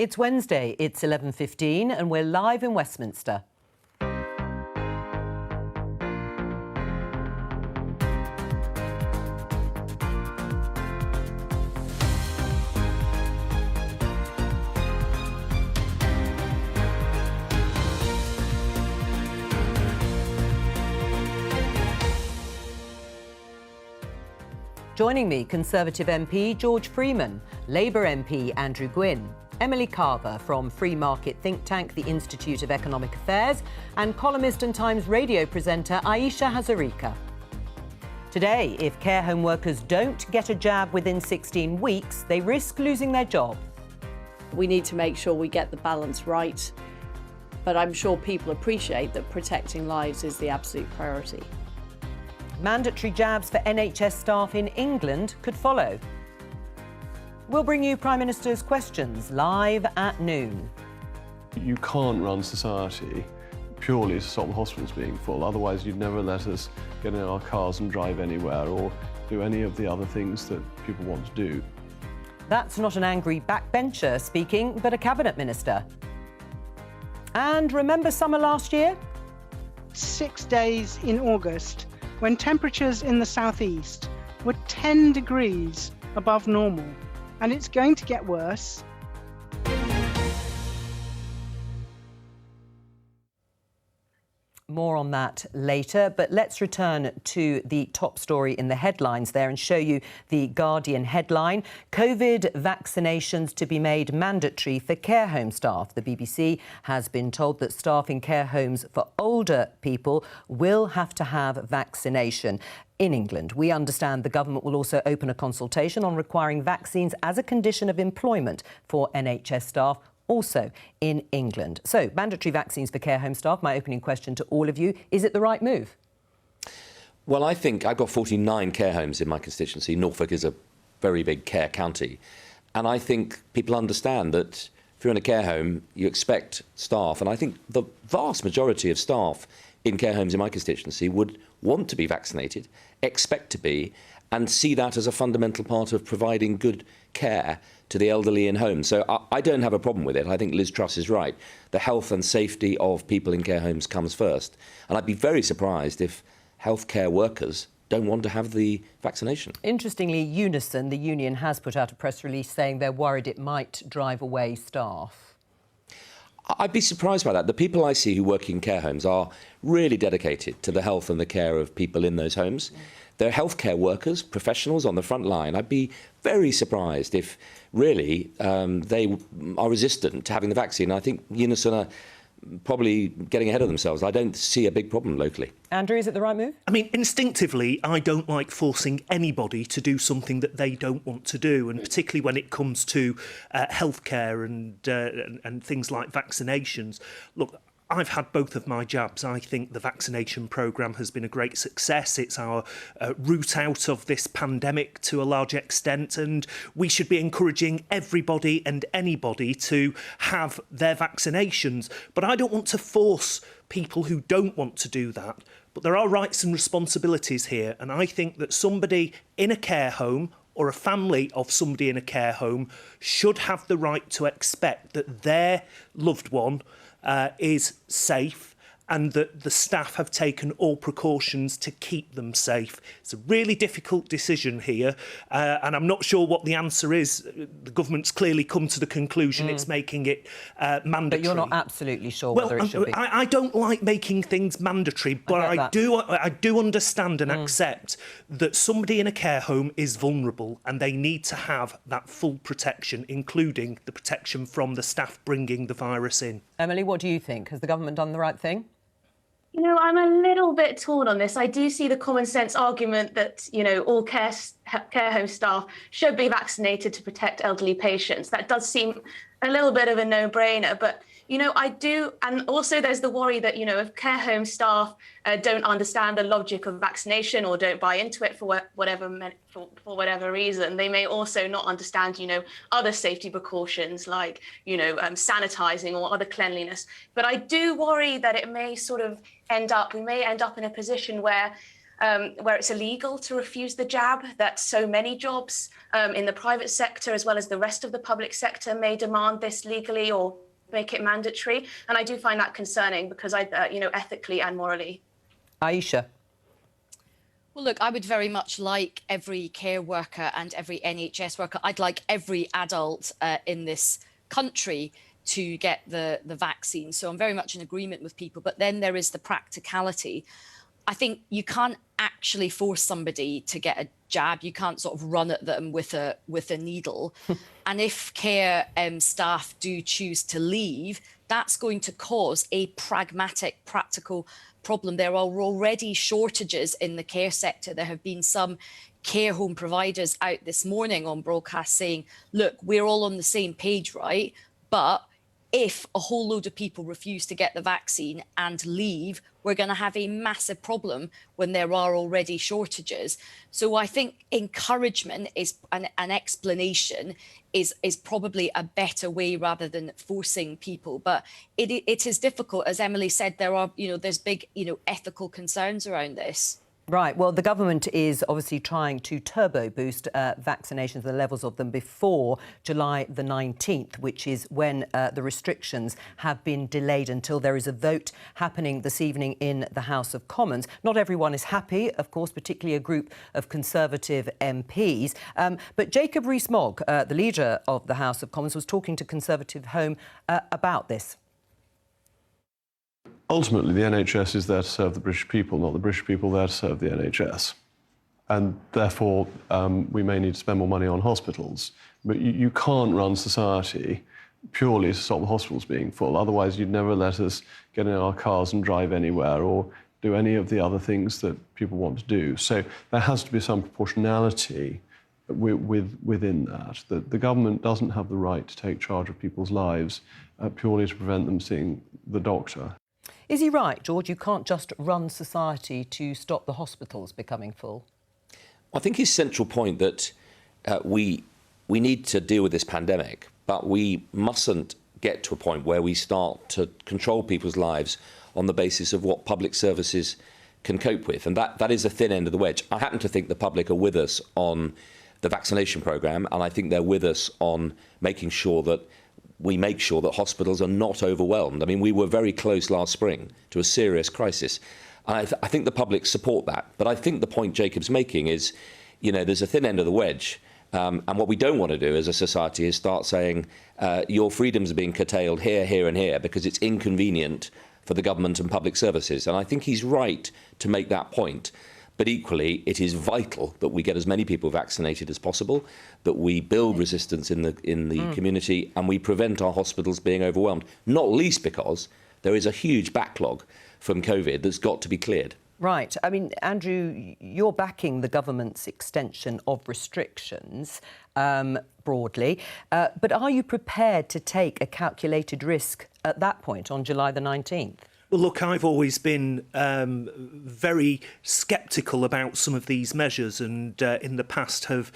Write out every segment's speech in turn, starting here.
It's Wednesday, it's 11:15 and we're live in Westminster. Joining me, Conservative MP George Freeman, Labour MP Andrew Gwynn, Emily Carver from free market think tank the Institute of Economic Affairs, and columnist and Times radio presenter Ayesha Hazarika. Today, if care home workers don't get a jab within 16 weeks, they risk losing their job. We need to make sure we get the balance right, but I'm sure people appreciate that protecting lives is the absolute priority. Mandatory jabs for NHS staff in England could follow. We'll bring you Prime Minister's questions live at noon. You can't run society purely to stop the hospitals being full, otherwise you'd never let us get in our cars and drive anywhere or do any of the other things that people want to do. That's not an angry backbencher speaking, but a cabinet minister. And remember summer last year? 6 days in August, when temperatures in the southeast were 10 degrees above normal, and it's going to get worse. More on that later, but let's return to the top story in the headlines there and show you the Guardian headline. COVID vaccinations to be made mandatory for care home staff. The BBC has been told that staff in care homes for older people will have to have vaccination. In England, we understand the government will also open a consultation on requiring vaccines as a condition of employment for NHS staff, also in England. So, mandatory vaccines for care home staff. My opening question to all of you, is it the right move? Well, I think I've got 49 care homes in my constituency. Norfolk is a very big care county. And I think people understand that if you're in a care home, you expect staff. And I think the vast majority of staff in care homes in my constituency would want to be vaccinated, expect to be, and see that as a fundamental part of providing good care to the elderly in homes. So I don't have a problem with it. I think Liz Truss is right. The health and safety of people in care homes comes first. And I'd be very surprised if healthcare workers don't want to have the vaccination. Interestingly, Unison, the union, has put out a press release saying they're worried it might drive away staff. I'd be surprised by that. The people I see who work in care homes are really dedicated to the health and the care of people in those homes. They're healthcare workers, professionals on the front line. I'd be very surprised if really they are resistant to having the vaccine. I think Unison are probably getting ahead of themselves. I don't see a big problem locally. Andrew, is it the right move? I mean, instinctively, I don't like forcing anybody to do something that they don't want to do, and particularly when it comes to healthcare and things like vaccinations. Look, I've had both of my jabs. I think the vaccination programme has been a great success. It's our route out of this pandemic to a large extent, and we should be encouraging everybody and anybody to have their vaccinations. But I don't want to force people who don't want to do that. But there are rights and responsibilities here, and I think that somebody in a care home or a family of somebody in a care home should have the right to expect that their loved one is safe and that the staff have taken all precautions to keep them safe. It's a really difficult decision here, and I'm not sure what the answer is. The government's clearly come to the conclusion it's making it mandatory. But you're not absolutely sure whether it should be. I don't like making things mandatory, but I do understand and accept that somebody in a care home is vulnerable and they need to have that full protection, including the protection from the staff bringing the virus in. Emily, what do you think? Has the government done the right thing? You know, I'm a little bit torn on this. I do see the common sense argument that, you know, all care home staff should be vaccinated to protect elderly patients. That does seem a little bit of a no-brainer. But, you know, I do. And also there's the worry that, you know, if care home staff don't understand the logic of vaccination or don't buy into it for whatever reason, they may also not understand, you know, other safety precautions like, you know, sanitizing or other cleanliness. But I do worry that it may sort of we may end up in a position where where it's illegal to refuse the jab, that so many jobs in the private sector as well as the rest of the public sector may demand this legally or make it mandatory. And I do find that concerning because ethically and morally. Aisha. Well, look, I would very much like every care worker and every NHS worker. I'd like every adult in this country to get the vaccine. So I'm very much in agreement with people. But then there is the practicality. I think you can't actually force somebody to get a jab. You can't sort of run at them with a needle. And if care staff do choose to leave, that's going to cause a pragmatic, practical problem. There are already shortages in the care sector. There have been some care home providers out this morning on broadcast saying, look, we're all on the same page, right? But if a whole load of people refuse to get the vaccine and leave, we're going to have a massive problem when there are already shortages. So I think encouragement is an explanation is probably a better way rather than forcing people. But it is difficult. As Emily said, there's big, ethical concerns around this. Right. Well, the government is obviously trying to turbo boost vaccinations, the levels of them before July the 19th, which is when the restrictions have been delayed until there is a vote happening this evening in the House of Commons. Not everyone is happy, of course, particularly a group of Conservative MPs. But Jacob Rees-Mogg, the leader of the House of Commons, was talking to Conservative Home about this. Ultimately, the NHS is there to serve the British people, not the British people there to serve the NHS. And therefore, we may need to spend more money on hospitals. But you can't run society purely to stop the hospitals being full. Otherwise, you'd never let us get in our cars and drive anywhere or do any of the other things that people want to do. So there has to be some proportionality within that. The government doesn't have the right to take charge of people's lives purely to prevent them seeing the doctor. Is he right, George? You can't just run society to stop the hospitals becoming full? I think his central point that we need to deal with this pandemic, but we mustn't get to a point where we start to control people's lives on the basis of what public services can cope with. And that is a thin end of the wedge. I happen to think the public are with us on the vaccination programme, and I think they're with us on making sure that we make sure that hospitals are not overwhelmed. I mean, we were very close last spring to a serious crisis. And I think the public support that. But I think the point Jacob's making is, there's a thin end of the wedge. And what we don't want to do as a society is start saying your freedoms are being curtailed here, here and here because it's inconvenient for the government and public services. And I think he's right to make that point. But equally, it is vital that we get as many people vaccinated as possible, that we build resistance in the community and we prevent our hospitals being overwhelmed, not least because there is a huge backlog from COVID that's got to be cleared. Right. I mean, Andrew, you're backing the government's extension of restrictions broadly, but are you prepared to take a calculated risk at that point on July the 19th? Well, look, I've always been very sceptical about some of these measures and in the past have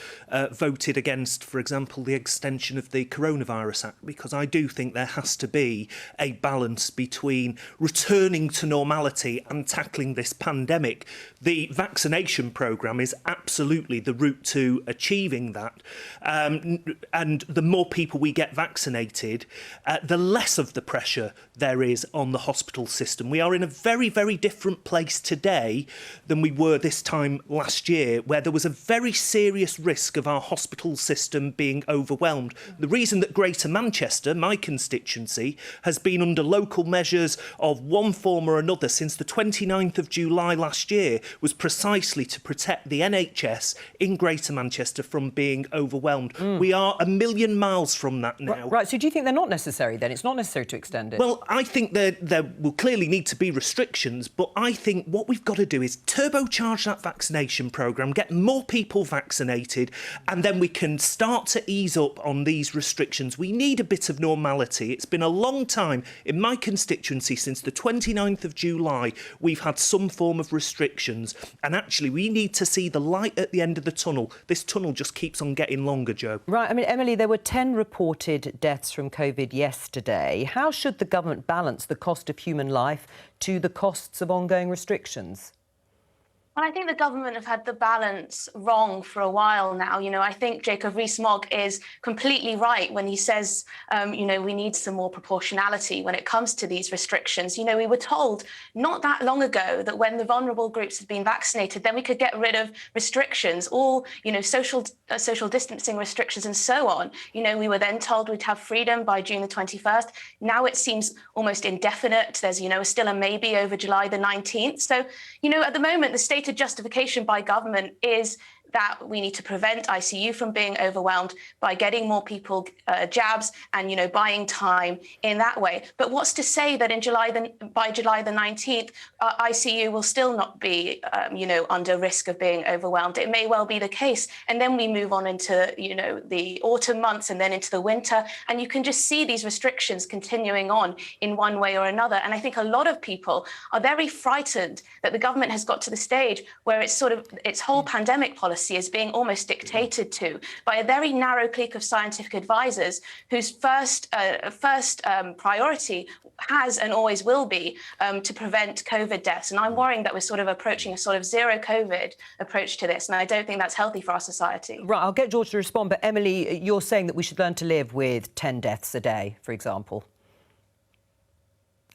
voted against, for example, the extension of the Coronavirus Act, because I do think there has to be a balance between returning to normality and tackling this pandemic. The vaccination programme is absolutely the route to achieving that. And the more people we get vaccinated, the less of the pressure there is on the hospital system. We are in a very, very different place today than we were this time last year, where there was a very serious risk of our hospital system being overwhelmed. The reason that Greater Manchester, my constituency, has been under local measures of one form or another since the 29th of July last year was precisely to protect the NHS in Greater Manchester from being overwhelmed. We are a million miles from that now. Right, so do you think they're not necessary then? It's not necessary to extend it? Well, I think there will clearly need to be restrictions, but I think what we've got to do is turbocharge that vaccination programme, get more people vaccinated, and then we can start to ease up on these restrictions. We need a bit of normality. It's been a long time in my constituency since the 29th of July we've had some form of restrictions, and actually we need to see the light at the end of the tunnel. This tunnel just keeps on getting longer, Jo. Right, I mean, Emily, there were 10 reported deaths from COVID yesterday. How should the government balance the cost of human life to the costs of ongoing restrictions? Well, I think the government have had the balance wrong for a while now. I think Jacob Rees-Mogg is completely right when he says, we need some more proportionality when it comes to these restrictions. We were told not that long ago that when the vulnerable groups had been vaccinated, then we could get rid of restrictions, all, social distancing restrictions and so on. We were then told we'd have freedom by June the 21st. Now it seems almost indefinite. There's, still a maybe over July the 19th. So, at the moment, the stated justification by government is that we need to prevent ICU from being overwhelmed by getting more people jabs and, buying time in that way. But what's to say that by July the 19th, ICU will still not be, under risk of being overwhelmed? It may well be the case. And then we move on into, the autumn months and then into the winter. And you can just see these restrictions continuing on in one way or another. And I think a lot of people are very frightened that the government has got to the stage where its whole pandemic policy is being almost dictated to by a very narrow clique of scientific advisors whose first priority has and always will be to prevent COVID deaths. And I'm worrying that we're sort of approaching a sort of zero COVID approach to this. And I don't think that's healthy for our society. Right, I'll get George to respond. But Emily, you're saying that we should learn to live with 10 deaths a day, for example.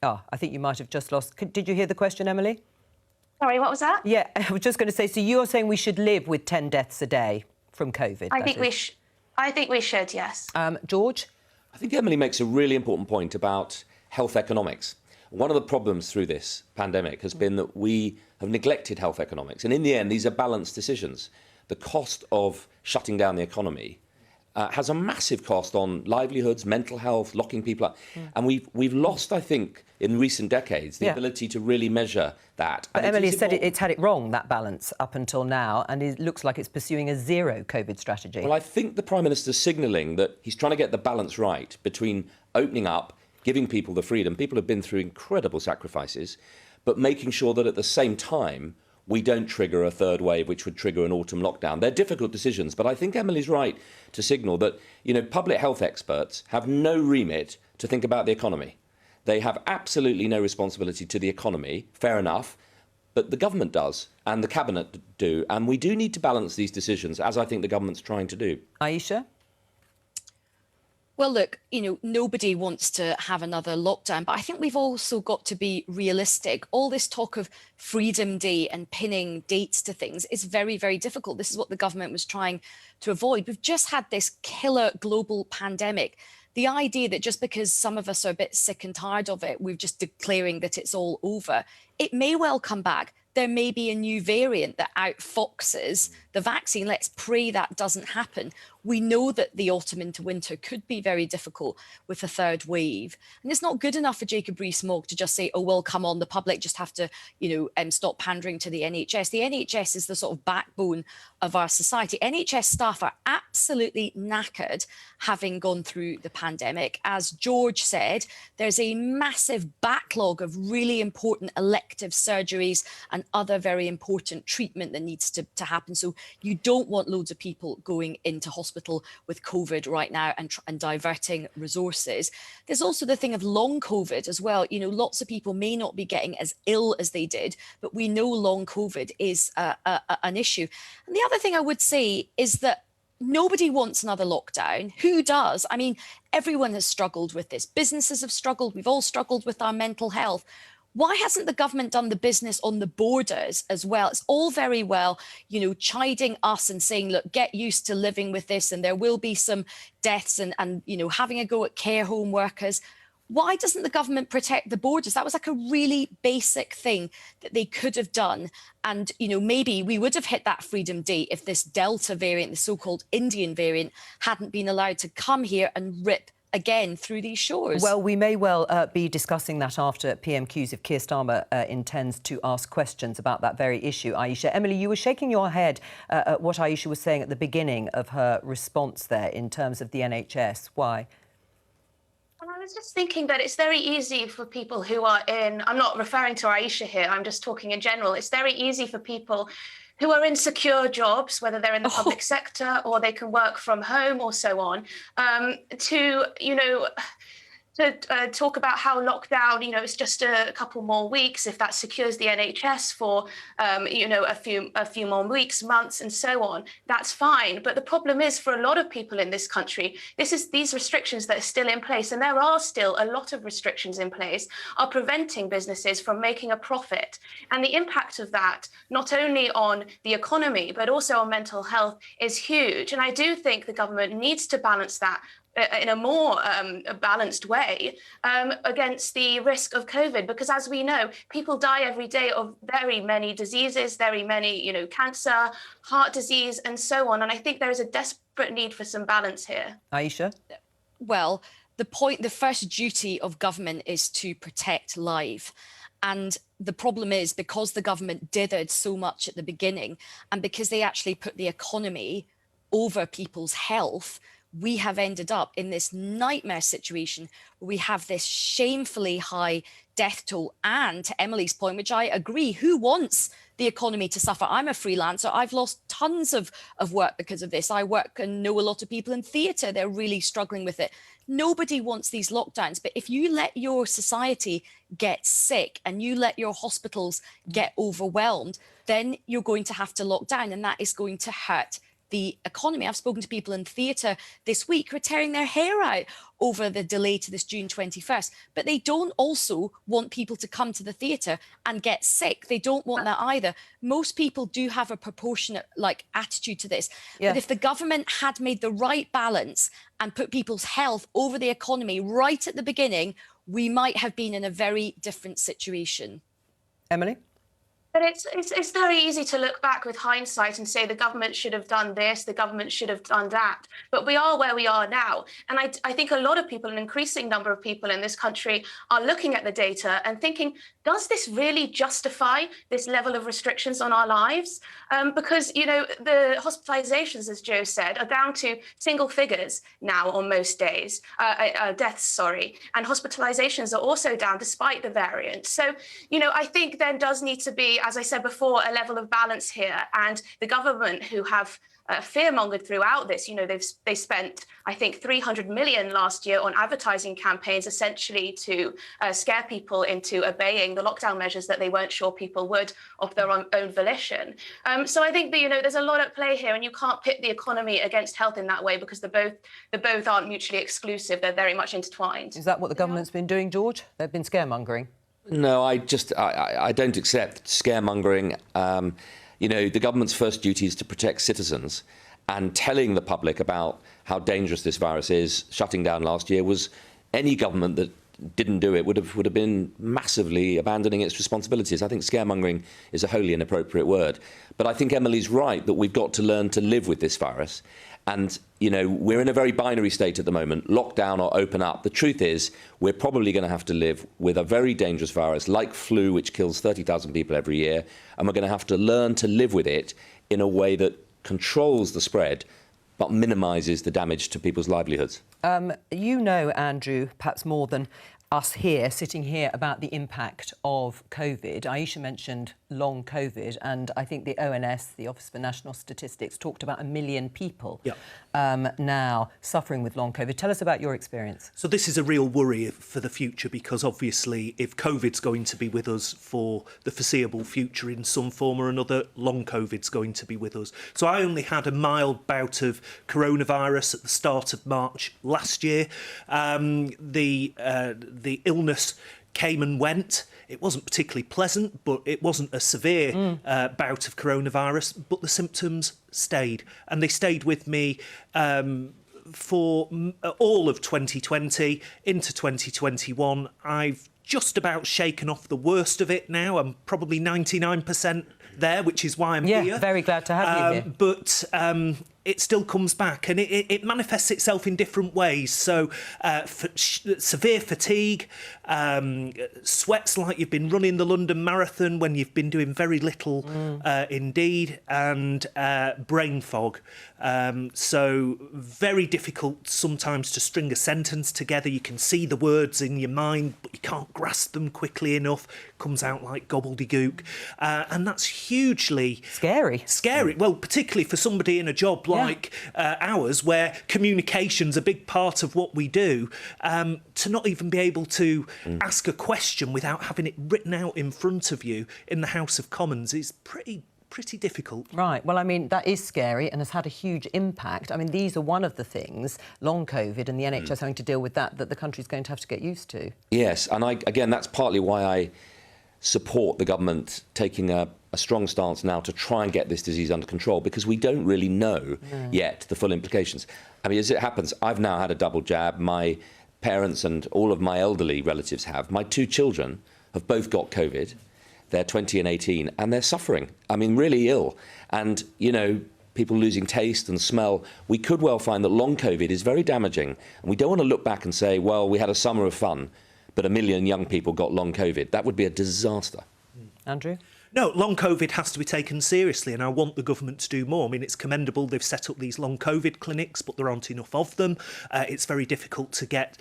I think you might have just lost. Did you hear the question, Emily? Sorry, what was that? Yeah, I was just going to say, so you're saying we should live with 10 deaths a day from COVID? I think we should, yes. George? I think Emily makes a really important point about health economics. One of the problems through this pandemic has been that we have neglected health economics. And in the end, these are balanced decisions. The cost of shutting down the economy has a massive cost on livelihoods, mental health, locking people up. And we've lost, I think, in recent decades, the ability to really measure that. But Emily said it's had it wrong, that balance, up until now, and it looks like it's pursuing a zero COVID strategy. Well, I think the Prime Minister's signalling that he's trying to get the balance right between opening up, giving people the freedom. People have been through incredible sacrifices, but making sure that at the same time, we don't trigger a third wave, which would trigger an autumn lockdown. They're difficult decisions, but I think Emily's right to signal that, public health experts have no remit to think about the economy. They have absolutely no responsibility to the economy, fair enough, but the government does and the cabinet do. And we do need to balance these decisions, as I think the government's trying to do. Aisha? Well, look, nobody wants to have another lockdown, but I think we've also got to be realistic. All this talk of Freedom Day and pinning dates to things is very, very difficult. This is what the government was trying to avoid. We've just had this killer global pandemic. The idea that just because some of us are a bit sick and tired of it, we're just declaring that it's all over. It may well come back. There may be a new variant that outfoxes the vaccine. Let's pray that doesn't happen. We know that the autumn into winter could be very difficult with a third wave. And it's not good enough for Jacob Rees-Mogg to just say, oh, well, come on, the public just have to, stop pandering to the NHS. The NHS is the sort of backbone of our society. NHS staff are absolutely knackered having gone through the pandemic. As George said, there's a massive backlog of really important elective surgeries and other very important treatment that needs to happen. So you don't want loads of people going into hospital with COVID right now and diverting resources. There's also the thing of long COVID as well. Lots of people may not be getting as ill as they did, but we know long COVID is an issue. And the other thing I would say is that nobody wants another lockdown. Who does? I mean, everyone has struggled with this. Businesses have struggled. We've all struggled with our mental health. Why hasn't the government done the business on the borders as well? It's all very well, chiding us and saying, look, get used to living with this and there will be some deaths and having a go at care home workers. Why doesn't the government protect the borders? That was like a really basic thing that they could have done. And, maybe we would have hit that Freedom Day if this Delta variant, the so-called Indian variant, hadn't been allowed to come here and rip again through these shores. Well, we may well be discussing that after PMQs if Keir Starmer intends to ask questions about that very issue, Aisha. Emily, you were shaking your head at what Aisha was saying at the beginning of her response there in terms of the NHS. Why? Well, I was just thinking that it's very easy for people who are I'm not referring to Aisha here, I'm just talking in general. It's very easy for people who are in secure jobs, whether they're in the public sector or they can work from home or so on, to to talk about how lockdown, it's just a couple more weeks. If that secures the NHS for, a few more weeks, months, and so on, that's fine. But the problem is, for a lot of people in this country, these restrictions that are still in place, and there are still a lot of restrictions in place, are preventing businesses from making a profit. And the impact of that, not only on the economy, but also on mental health, is huge. And I do think the government needs to balance that in a more balanced way against the risk of COVID, because as we know, people die every day of very many diseases, very many, cancer, heart disease, and so on. And I think there is a desperate need for some balance here. Aisha? Well, the first duty of government is to protect life. And the problem is, because the government dithered so much at the beginning, and because they actually put the economy over people's health, we have ended up in this nightmare situation where we have this shamefully high death toll. And to Emily's point, which I agree, who wants the economy to suffer? I'm a freelancer. I've lost tons of work because of this. I work and know a lot of people in theatre. They're really struggling with it. Nobody wants these lockdowns. But if you let your society get sick and you let your hospitals get overwhelmed, then you're going to have to lock down, and that is going to hurt the economy. I've spoken to people in theatre this week who are tearing their hair out over the delay to this June 21st. But they don't also want people to come to the theatre and get sick. They don't want that either. Most people do have a proportionate attitude to this. Yeah. But if the government had made the right balance and put people's health over the economy right at the beginning, we might have been in a very different situation. Emily? But it's very easy to look back with hindsight and say the government should have done this, the government should have done that. But we are where we are now. And I think a lot of people, an increasing number of people in this country, are looking at the data and thinking, does this really justify this level of restrictions on our lives? Because, the hospitalizations, as Joe said, are down to single figures now on most days, deaths, sorry. And hospitalizations are also down despite the variant. So, I think there does need to be, as I said before, a level of balance here. And the government, who have fear-mongered throughout this, they spent, I think, 300 million last year on advertising campaigns, essentially to scare people into obeying the lockdown measures that they weren't sure people would of their own volition. So I think that, there's a lot at play here, and you can't pit the economy against health in that way, because the both aren't mutually exclusive. They're very much intertwined. Is that what the government's been doing, George? They've been scaremongering. No, I don't accept scaremongering. The government's first duty is to protect citizens, and telling the public about how dangerous this virus is, shutting down last year, was any government that didn't do it would have been massively abandoning its responsibilities. I think scaremongering is a wholly inappropriate word. But I think Emily's right that we've got to learn to live with this virus. And, we're in a very binary state at the moment, lockdown or open up. The truth is, we're probably going to have to live with a very dangerous virus like flu, which kills 30,000 people every year. And we're going to have to learn to live with it in a way that controls the spread, but minimises the damage to people's livelihoods. Andrew, perhaps more than us here, sitting here, about the impact of COVID. Aisha mentioned long COVID, and I think the ONS, the Office for National Statistics, talked about 1 million people now suffering with long COVID. Tell us about your experience. So this is a real worry for the future, because obviously if COVID's going to be with us for the foreseeable future in some form or another, long COVID's going to be with us. So I only had a mild bout of coronavirus at the start of March last year. The illness came and went. It wasn't particularly pleasant, but it wasn't a severe bout of coronavirus, but the symptoms stayed. And they stayed with me for all of 2020 into 2021. I've just about shaken off the worst of it now. I'm probably 99% there, which is why I'm here. Yeah, very glad to have you here. But it still comes back, and it manifests itself in different ways. So severe fatigue, sweats like you've been running the London Marathon when you've been doing very little indeed, and brain fog. So very difficult sometimes to string a sentence together. You can see the words in your mind, but you can't grasp them quickly enough, comes out like gobbledygook. And that's hugely scary. Well, particularly for somebody in a job like ours, where communication's a big part of what we do, to not even be able to ask a question without having it written out in front of you in the House of Commons is pretty difficult. Right. Well, I mean, that is scary and has had a huge impact. I mean, these are one of the things, long COVID and the NHS having to deal with that the country's going to have to get used to. Yes, and again, that's partly why I support the government taking a strong stance now to try and get this disease under control, because we don't really know yet the full implications. I mean, as it happens, I've now had a double jab. My parents and all of my elderly relatives have. My 2 children have both got COVID. They're 20 and 18, and they're suffering. I mean, really ill. And, you know, people losing taste and smell. We could well find that long COVID is very damaging. And we don't want to look back and say, well, we had a summer of fun, but 1 million young people got long COVID. That would be a disaster. Andrew? No, long COVID has to be taken seriously, and I want the government to do more. I mean, it's commendable they've set up these long COVID clinics, but there aren't enough of them. It's very difficult to get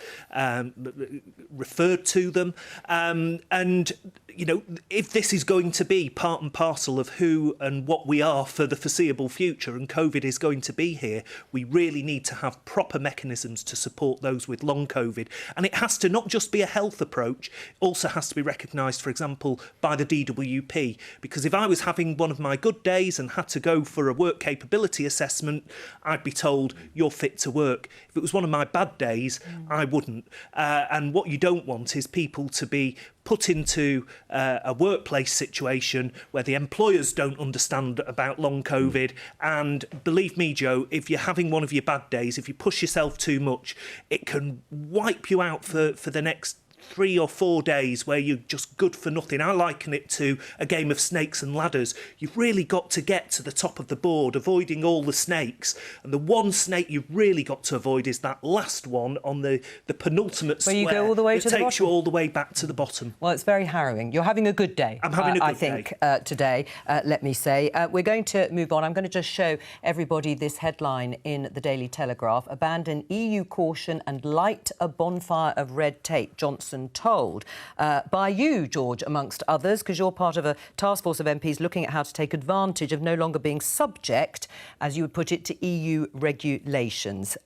referred to them. And, you know, if this is going to be part and parcel of who and what we are for the foreseeable future, and COVID is going to be here, we really need to have proper mechanisms to support those with long COVID. And it has to not just be a health approach, it also has to be recognised, for example, by the DWP. Because if I was having one of my good days and had to go for a work capability assessment, I'd be told, you're fit to work. If it was one of my bad days, I wouldn't. And what you don't want is people to be put into a workplace situation where the employers don't understand about long COVID. And believe me, Joe, if you're having one of your bad days, if you push yourself too much, it can wipe you out for the next 3 or 4 days where you're just good for nothing. I liken it to a game of snakes and ladders. You've really got to get to the top of the board, avoiding all the snakes. And the one snake you've really got to avoid is that last one on the penultimate square. Where you go all the way to the bottom. It takes you all the way back to the bottom. Well, it's very harrowing. You're having a good day. I'm having a good I think, today, let me say. We're going to move on. I'm going to just show everybody this headline in the Daily Telegraph. Abandon EU caution and light a bonfire of red tape, Johnson told. By you, George, amongst others, because you're part of a task force of MPs looking at how to take advantage of no longer being subject, as you would put it, to EU regulations.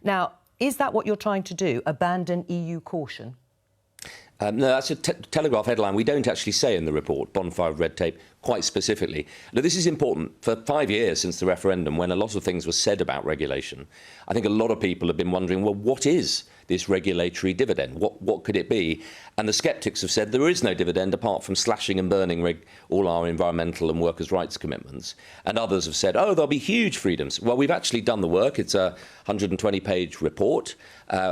Now, is that what you're trying to do, abandon EU caution? No, that's a Telegraph headline. We don't actually say in the report, bonfire of red tape, quite specifically. Now, this is important. For 5 years since the referendum, when a lot of things were said about regulation, I think a lot of people have been wondering, well, what is this regulatory dividend? What could it be? And the sceptics have said there is no dividend apart from slashing and burning all our environmental and workers' rights commitments. And others have said, oh, there'll be huge freedoms. Well, we've actually done the work. It's a 120-page report.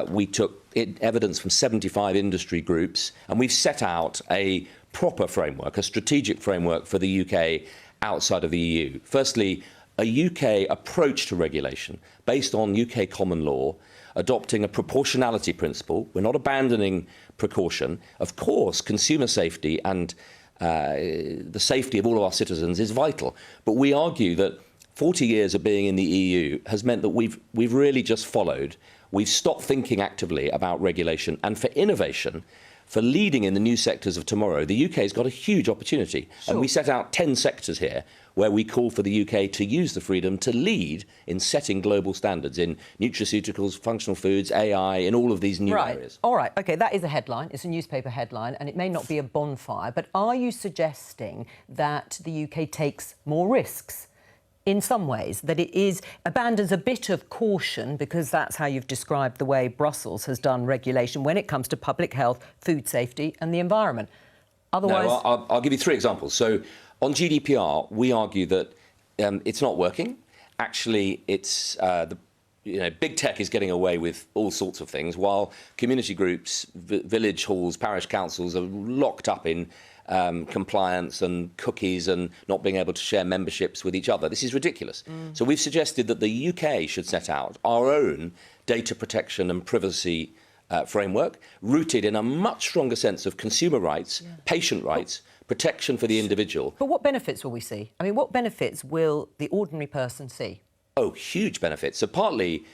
We took evidence from 75 industry groups, and we've set out a proper framework, a strategic framework for the UK outside of the EU. Firstly, a UK approach to regulation based on UK common law, adopting a proportionality principle. We're not abandoning precaution. Of course, consumer safety and the safety of all of our citizens is vital. But we argue that 40 years of being in the EU has meant that we've really just followed. We've stopped thinking actively about regulation. And for innovation, for leading in the new sectors of tomorrow, the UK has got a huge opportunity. Sure. And we set out 10 sectors here where we call for the UK to use the freedom to lead in setting global standards in nutraceuticals, functional foods, AI, in all of these new areas. All right, OK, that is a headline. It's a newspaper headline, and it may not be a bonfire, but are you suggesting that the UK takes more risks? In some ways, that it abandons a bit of caution, because that's how you've described the way Brussels has done regulation when it comes to public health, food safety and the environment. Otherwise... No, I'll give you 3 examples. So on GDPR, we argue that it's not working. Actually, it's big tech is getting away with all sorts of things, while community groups, village halls, parish councils are locked up in compliance and cookies and not being able to share memberships with each other. This is ridiculous. So we've suggested that the UK should set out our own data protection and privacy framework, rooted in a much stronger sense of consumer rights, patient rights, protection for the individual. But what benefits will we see? I mean, what benefits will the ordinary person see? Oh, huge benefits. So partly,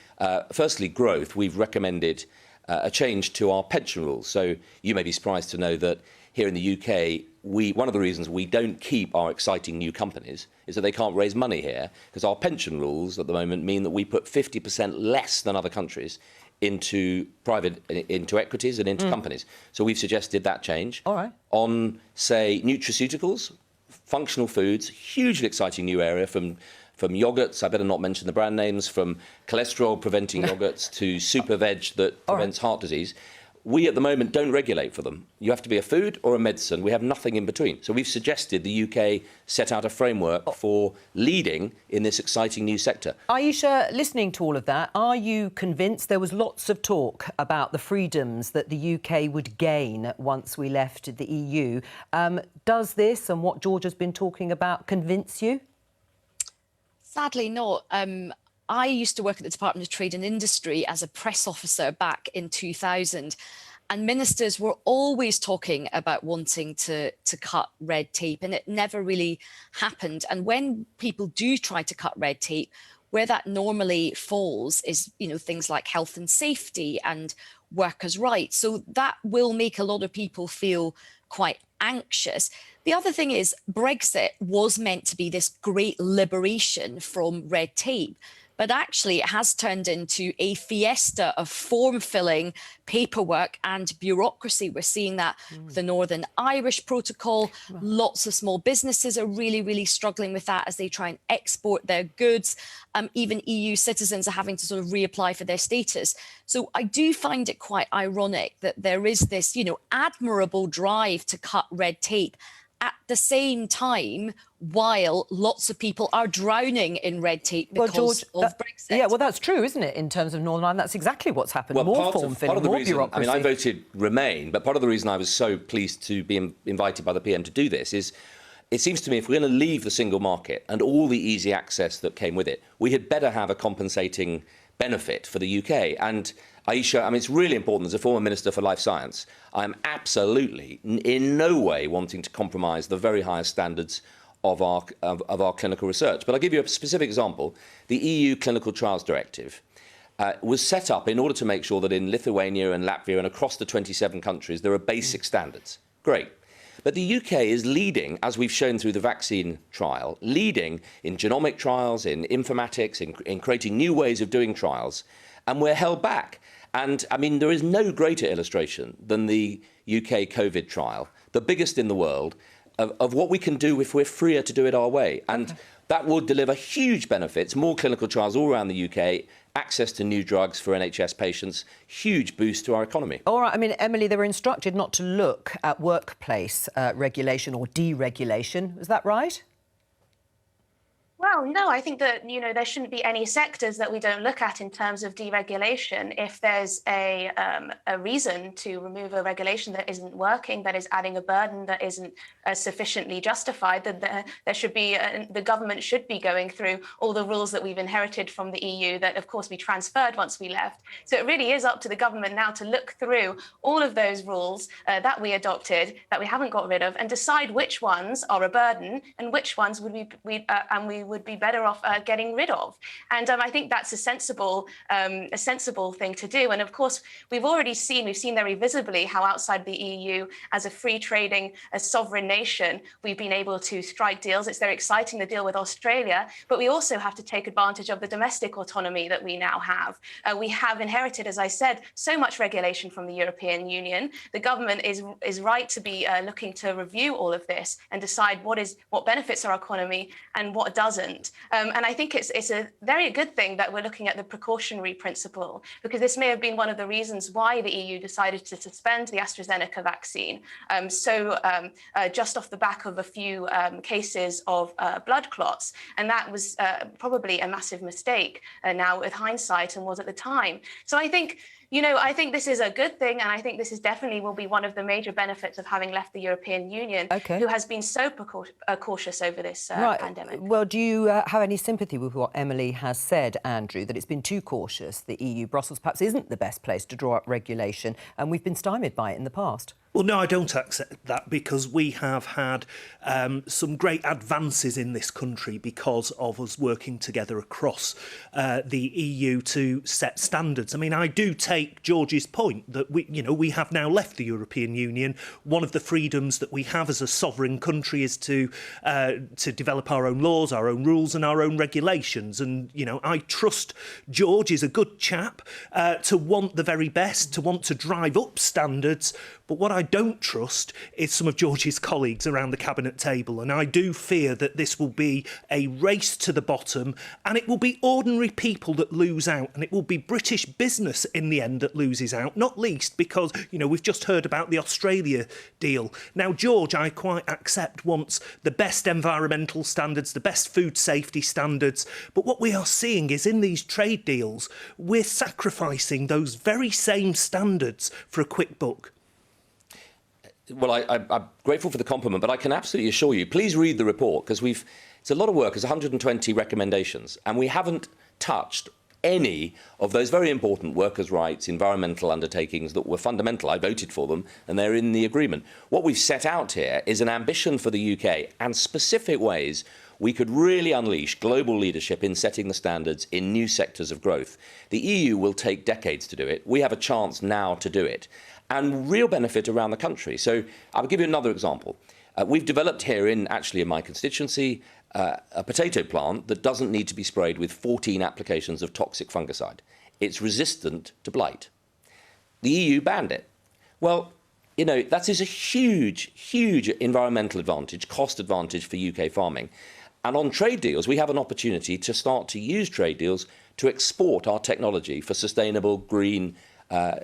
firstly, growth. We've recommended a change to our pension rules. So you may be surprised to know that here in the UK, one of the reasons we don't keep our exciting new companies is that they can't raise money here, because our pension rules at the moment mean that we put 50% less than other countries into equities and into companies. So we've suggested that change. All right. On, say, nutraceuticals, functional foods, hugely exciting new area from yogurts, I better not mention the brand names, from cholesterol-preventing yogurts to super veg that prevents heart disease. We, at the moment, don't regulate for them. You have to be a food or a medicine. We have nothing in between. So we've suggested the UK set out a framework for leading in this exciting new sector. Aisha, listening to all of that, are you convinced? There was lots of talk about the freedoms that the UK would gain once we left the EU. Does this and what George has been talking about convince you? Sadly not. I used to work at the Department of Trade and Industry as a press officer back in 2000, and ministers were always talking about wanting to cut red tape, and it never really happened. And when people do try to cut red tape, where that normally falls is, things like health and safety and workers' rights. So that will make a lot of people feel quite anxious. The other thing is Brexit was meant to be this great liberation from red tape. But actually, it has turned into a fiesta of form-filling, paperwork and bureaucracy. We're seeing that with the Northern Irish Protocol. Lots of small businesses are really, really struggling with that as they try and export their goods. Even EU citizens are having to sort of reapply for their status. So I do find it quite ironic that there is this, admirable drive to cut red tape at the same time, while lots of people are drowning in red tape because of Brexit. Yeah, well, that's true, isn't it, in terms of Northern Ireland? That's exactly what's happened. Well, more form-filling, more bureaucracy. I voted Remain, but part of the reason I was so pleased to be invited by the PM to do this is it seems to me if we're going to leave the single market and all the easy access that came with it, we had better have a compensating benefit for the UK. And Aisha, it's really important, as a former Minister for Life Science, I'm absolutely in no way wanting to compromise the very highest standards of our clinical research. But I'll give you a specific example. The EU Clinical Trials Directive was set up in order to make sure that in Lithuania and Latvia and across the 27 countries there are basic standards. Great. But the UK is leading, as we've shown through the vaccine trial, leading in genomic trials, in informatics, in creating new ways of doing trials, and we're held back. And, there is no greater illustration than the UK COVID trial, the biggest in the world, of what we can do if we're freer to do it our way. And that will deliver huge benefits, more clinical trials all around the UK, access to new drugs for NHS patients, huge boost to our economy. All right, Emily, they were instructed not to look at workplace regulation or deregulation. Is that right? Well, no, I think that, there shouldn't be any sectors that we don't look at in terms of deregulation. If there's a reason to remove a regulation that isn't working, that is adding a burden that isn't sufficiently justified, then there should be, the government should be going through all the rules that we've inherited from the EU that, of course, we transferred once we left. So it really is up to the government now to look through all of those rules that we adopted, that we haven't got rid of, and decide which ones are a burden and which ones we would be better off getting rid of. And I think that's a sensible thing to do. And of course, we've seen very visibly how outside the EU, as a free trading, a sovereign nation, we've been able to strike deals. It's very exciting, the deal with Australia, but we also have to take advantage of the domestic autonomy that we now have. We have inherited, as I said, so much regulation from the European Union. The government is right to be looking to review all of this and decide what benefits our economy and what doesn't. And I think it's a very good thing that we're looking at the precautionary principle, because this may have been one of the reasons why the EU decided to suspend the AstraZeneca vaccine. Just off the back of a few cases of blood clots. And that was probably a massive mistake now with hindsight, and was at the time. So I think this is a good thing, and I think this is definitely will be one of the major benefits of having left the European Union, who has been so cautious over this pandemic. Well, do you have any sympathy with what Emily has said, Andrew, that it's been too cautious? The EU, Brussels perhaps isn't the best place to draw up regulation, and we've been stymied by it in the past. Well, no, I don't accept that, because we have had some great advances in this country because of us working together across the EU to set standards. I mean, I do take George's point that we have now left the European Union. One of the freedoms that we have as a sovereign country is to develop our own laws, our own rules, and our own regulations. And I trust George is a good chap to want the very best, to want to drive up standards. But what I don't trust is some of George's colleagues around the cabinet table, and I do fear that this will be a race to the bottom, and it will be ordinary people that lose out, and it will be British business in the end that loses out, not least because, we've just heard about the Australia deal. Now, George, I quite accept, wants the best environmental standards, the best food safety standards, but what we are seeing is in these trade deals, we're sacrificing those very same standards for a quick buck. Well, I'm grateful for the compliment, but I can absolutely assure you, please read the report, because it's a lot of work. It's 120 recommendations, and we haven't touched any of those very important workers' rights, environmental undertakings that were fundamental. I voted for them, and they're in the agreement. What we've set out here is an ambition for the UK and specific ways we could really unleash global leadership in setting the standards in new sectors of growth. The EU will take decades to do it. We have a chance now to do it, and real benefit around the country. So I'll give you another example. We've developed here in my constituency a potato plant that doesn't need to be sprayed with 14 applications of toxic fungicide. It's resistant to blight. The EU banned it. Well, that is a huge, huge environmental advantage, cost advantage for UK farming. And on trade deals, we have an opportunity to start to use trade deals to export our technology for sustainable, green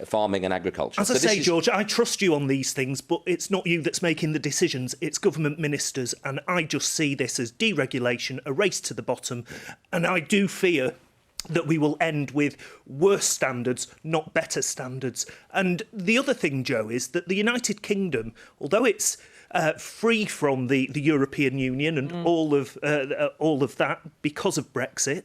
farming and agriculture. As I say, George, I trust you on these things, but it's not you that's making the decisions, it's government ministers, and I just see this as deregulation, a race to the bottom, and I do fear that we will end with worse standards, not better standards. And the other thing, Joe, is that the United Kingdom, although it's free from the European Union and all of that because of Brexit,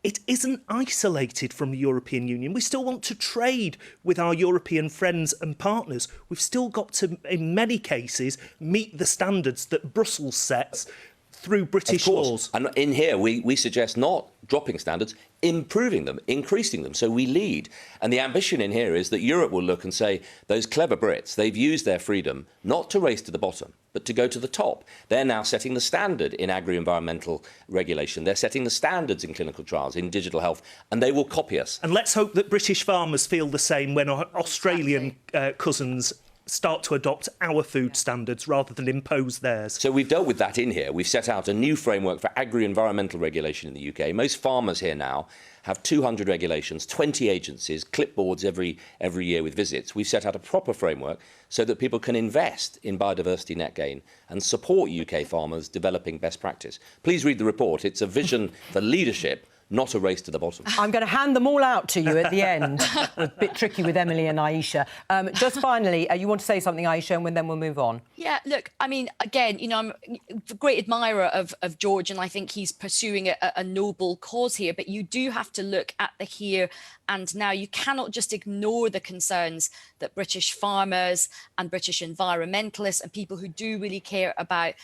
it isn't isolated from the European Union. We still want to trade with our European friends and partners. We've still got to, in many cases, meet the standards that Brussels sets through British laws. And in here, we suggest not dropping standards, improving them, increasing them, so we lead. And the ambition in here is that Europe will look and say, those clever Brits, they've used their freedom not to race to the bottom, but to go to the top. They're now setting the standard in agri-environmental regulation. They're setting the standards in clinical trials, in digital health, and they will copy us. And let's hope that British farmers feel the same when our Australian cousins start to adopt our food standards rather than impose theirs. So we've dealt with that in here. We've set out a new framework for agri-environmental regulation in the UK. Most farmers here now have 200 regulations, 20 agencies, clipboards every year with visits. We've set out a proper framework so that people can invest in biodiversity net gain and support UK farmers developing best practice. Please read the report. It's a vision for leadership, not a race to the bottom. I'm going to hand them all out to you at the end. A bit tricky with Emily and Aisha. Just finally, you want to say something, Aisha, and then we'll move on. Yeah, look, I mean, again, I'm a great admirer of George, and I think he's pursuing a noble cause here, but you do have to look at the here and now. You cannot just ignore the concerns that British farmers and British environmentalists and people who do really care about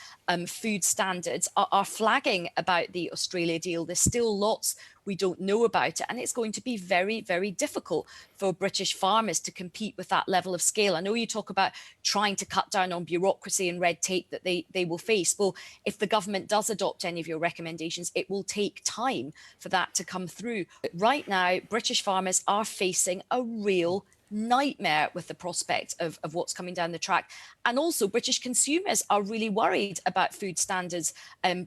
food standards are flagging about the Australia deal. There's still lots we don't know about it, and it's going to be very, very difficult for British farmers to compete with that level of scale. I know you talk about trying to cut down on bureaucracy and red tape that they will face. Well, if the government does adopt any of your recommendations, it will take time for that to come through. Right now, British farmers are facing a real nightmare with the prospect of what's coming down the track. And also British consumers are really worried about food standards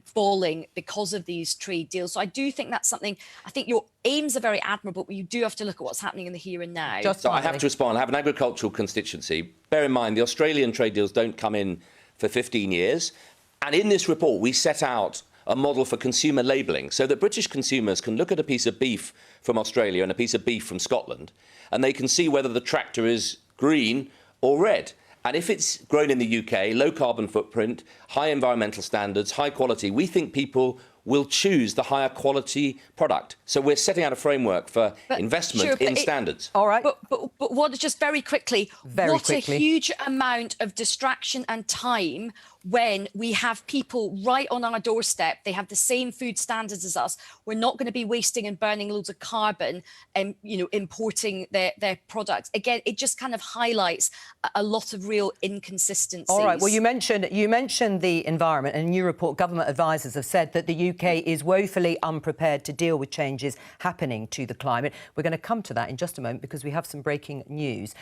falling because of these trade deals. So I do think that's something, I think your aims are very admirable, but you do have to look at what's happening in the here and now. So I have to respond. I have an agricultural constituency. Bear in mind, the Australian trade deals don't come in for 15 years. And in this report, we set out a model for consumer labelling so that British consumers can look at a piece of beef from Australia and a piece of beef from Scotland, and they can see whether the tractor is green or red. And if it's grown in the UK, low carbon footprint, high environmental standards, high quality, we think people will choose the higher quality product. So we're setting out a framework for investment in standards. All right. But what, just very quickly, a huge amount of distraction and time when we have people right on our doorstep. They have the same food standards as us. We're not going to be wasting and burning loads of carbon and, importing their products. Again, it just kind of highlights a lot of real inconsistencies. All right. Well, you mentioned the environment, and a new report, government advisers have said that the UK is woefully unprepared to deal with changes happening to the climate. We're going to come to that in just a moment because we have some breaking news.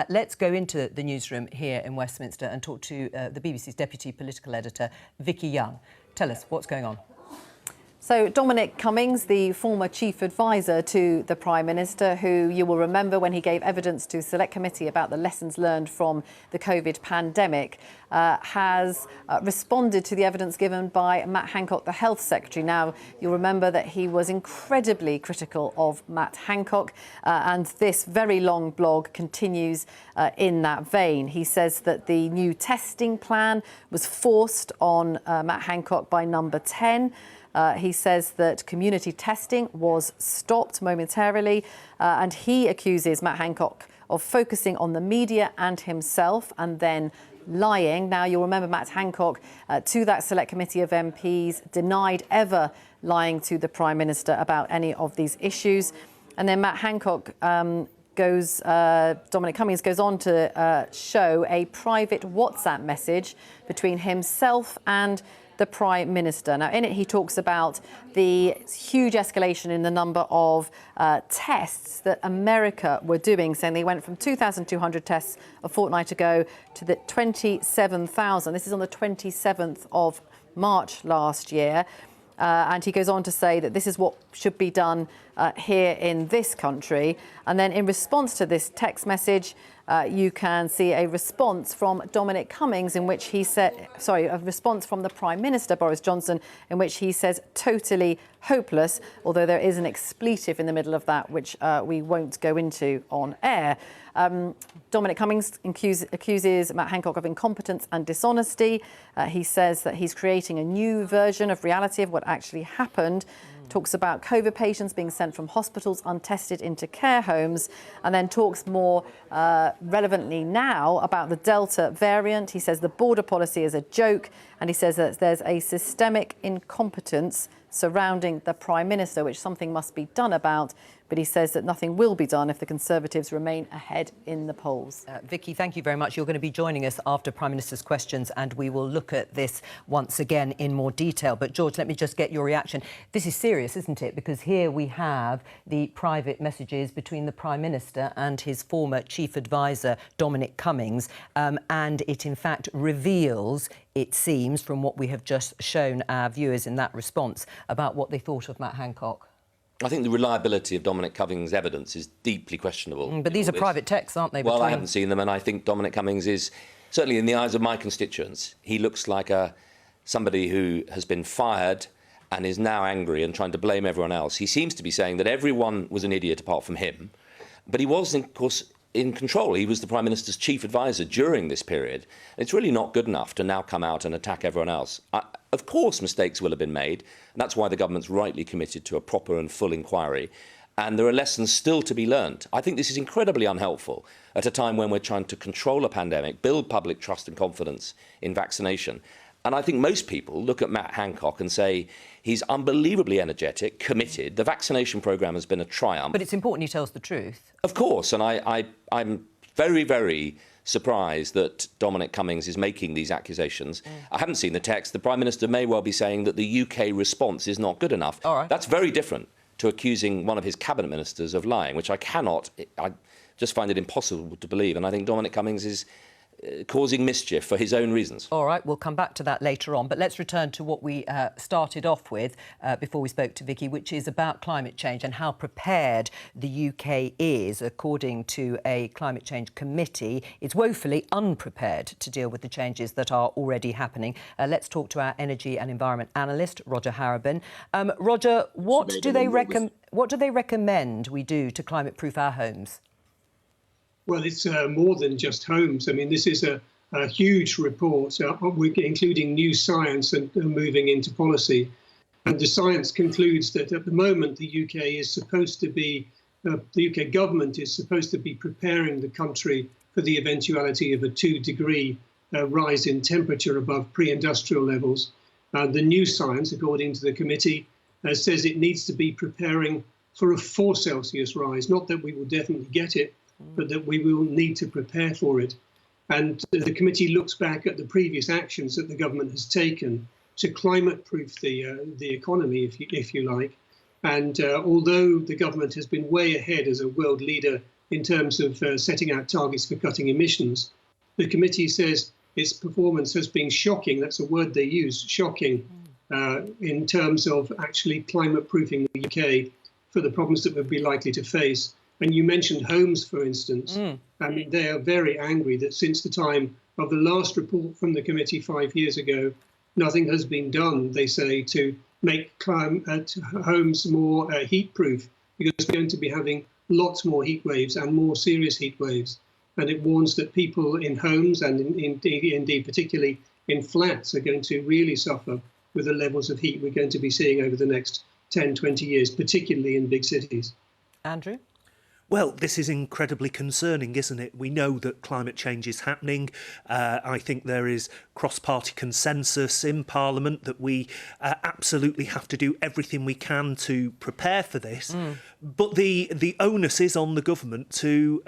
Let's go into the newsroom here in Westminster and talk to the BBC's Deputy Political Editor, Vicky Young. Tell us what's going on. So Dominic Cummings, the former chief advisor to the Prime Minister, who you will remember when he gave evidence to Select Committee about the lessons learned from the COVID pandemic, has responded to the evidence given by Matt Hancock, the Health Secretary. Now, you'll remember that he was incredibly critical of Matt Hancock, and this very long blog continues in that vein. He says that the new testing plan was forced on Matt Hancock by Number 10. He says that community testing was stopped momentarily, and he accuses Matt Hancock of focusing on the media and himself and then lying. Now, you'll remember Matt Hancock, to that Select Committee of MPs, denied ever lying to the Prime Minister about any of these issues. And then Matt Hancock Dominic Cummings goes on to show a private WhatsApp message between himself and the Prime Minister. Now, in it, he talks about the huge escalation in the number of tests that America were doing, saying they went from 2,200 tests a fortnight ago to the 27,000. This is on the 27th of March last year. And he goes on to say that this is what should be done here in this country. And then in response to this text message, you can see a response from Dominic Cummings in which he said, a response from the Prime Minister, Boris Johnson, in which he says totally hopeless, although there is an expletive in the middle of that, which we won't go into on air. Dominic Cummings accuses Matt Hancock of incompetence and dishonesty. He says that he's creating a new version of reality of what actually happened. Talks about COVID patients being sent from hospitals untested into care homes, and then talks more relevantly now about the Delta variant. He says the border policy is a joke, and he says that there's a systemic incompetence surrounding the Prime Minister, which something must be done about. But he says that nothing will be done if the Conservatives remain ahead in the polls. Vicky, thank you very much. You're going to be joining us after Prime Minister's questions, and we will look at this once again in more detail. But, George, let me just get your reaction. This is serious, isn't it? Because here we have the private messages between the Prime Minister and his former chief advisor, Dominic Cummings, and it, in fact, reveals, it seems, from what we have just shown our viewers in that response, about what they thought of Matt Hancock. I think the reliability of Dominic Cummings' evidence is deeply questionable. But these are private texts, aren't they? Well, I haven't seen them, and I think Dominic Cummings is, certainly in the eyes of my constituents, he looks like somebody who has been fired and is now angry and trying to blame everyone else. He seems to be saying that everyone was an idiot apart from him, but he was, of course, in control. He was the Prime Minister's chief advisor during this period. It's really not good enough to now come out and attack everyone else. Of course, mistakes will have been made, and that's why the government's rightly committed to a proper and full inquiry. And there are lessons still to be learned. I think this is incredibly unhelpful at a time when we're trying to control a pandemic, build public trust and confidence in vaccination. And I think most people look at Matt Hancock and say he's unbelievably energetic, committed. The vaccination programme has been a triumph. But it's important he tells the truth. Of course, and I'm very, very surprised that Dominic Cummings is making these accusations. I haven't seen the text. The Prime Minister may well be saying that the UK response is not good enough. All right. That's very different to accusing one of his cabinet ministers of lying, which I just find it impossible to believe. And I think Dominic Cummings is causing mischief for his own reasons. All right, we'll come back to that later on. But let's return to what we started off with before we spoke to Vicky, which is about climate change and how prepared the UK is. According to a climate change committee, it's woefully unprepared to deal with the changes that are already happening. Let's talk to our energy and environment analyst, Roger Harrabin. Roger, what do they recommend we do to climate-proof our homes? Well, it's more than just homes. I mean, this is a huge report, including new science and moving into policy. And the science concludes that at the moment the UK is supposed to be, the UK government is supposed to be preparing the country for the eventuality of a 2-degree rise in temperature above pre-industrial levels. The new science, according to the committee, says it needs to be preparing for a 4 Celsius rise, not that we will definitely get it, but that we will need to prepare for it. And the committee looks back at the previous actions that the government has taken to climate-proof the economy, if you like. And although the government has been way ahead as a world leader in terms of setting out targets for cutting emissions, the committee says its performance has been shocking. That's a word they use, shocking, in terms of actually climate-proofing the UK for the problems that we'd be likely to face. And you mentioned homes, for instance. I mean, they are very angry that since the time of the last report from the committee 5 years ago, nothing has been done, they say, to make homes more heat-proof, because we're going to be having lots more heat waves and more serious heat waves. And it warns that people in homes and indeed particularly in flats are going to really suffer with the levels of heat we're going to be seeing over the next 10, 20 years, particularly in big cities. Andrew? Well, this is incredibly concerning, isn't it? We know that climate change is happening. I think there is cross-party consensus in Parliament that we absolutely have to do everything we can to prepare for this. But the onus is on the government to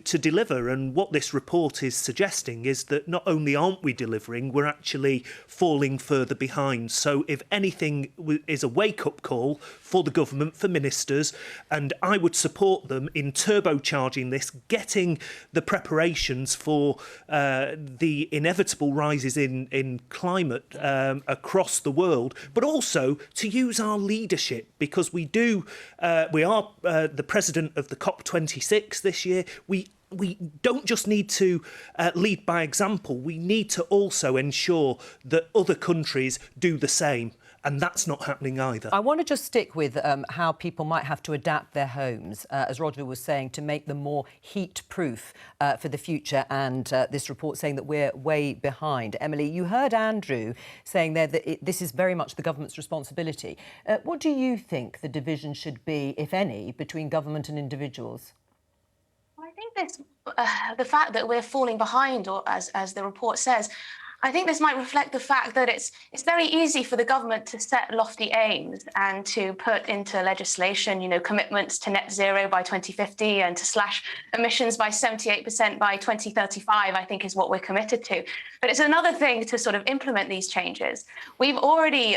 deliver. And what this report is suggesting is that not only aren't we delivering, we're actually falling further behind. So if anything is a wake-up call for the government, for ministers, and I would support them in turbocharging this, getting the preparations for the inevitable rises in climate across the world, but also to use our leadership, because we are the president of the COP26 this year. We don't just need to lead by example, we need to also ensure that other countries do the same. And that's not happening either. I want to just stick with how people might have to adapt their homes, as Roger was saying, to make them more heat-proof for the future. And this report saying that we're way behind. Emily, you heard Andrew saying there that this is very much the government's responsibility. What do you think the division should be, if any, between government and individuals? I think this, the fact that we're falling behind, or as the report says, I think this might reflect the fact that it's very easy for the government to set lofty aims and to put into legislation, commitments to net zero by 2050 and to slash emissions by 78% by 2035, I think is what we're committed to. But it's another thing to sort of implement these changes. We've already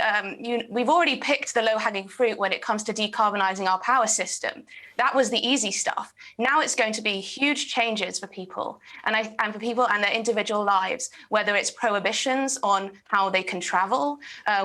picked the low-hanging fruit when it comes to decarbonising our power system. That was the easy stuff. Now it's going to be huge changes for people and for people and their individual lives, whether it's prohibitions on how they can travel,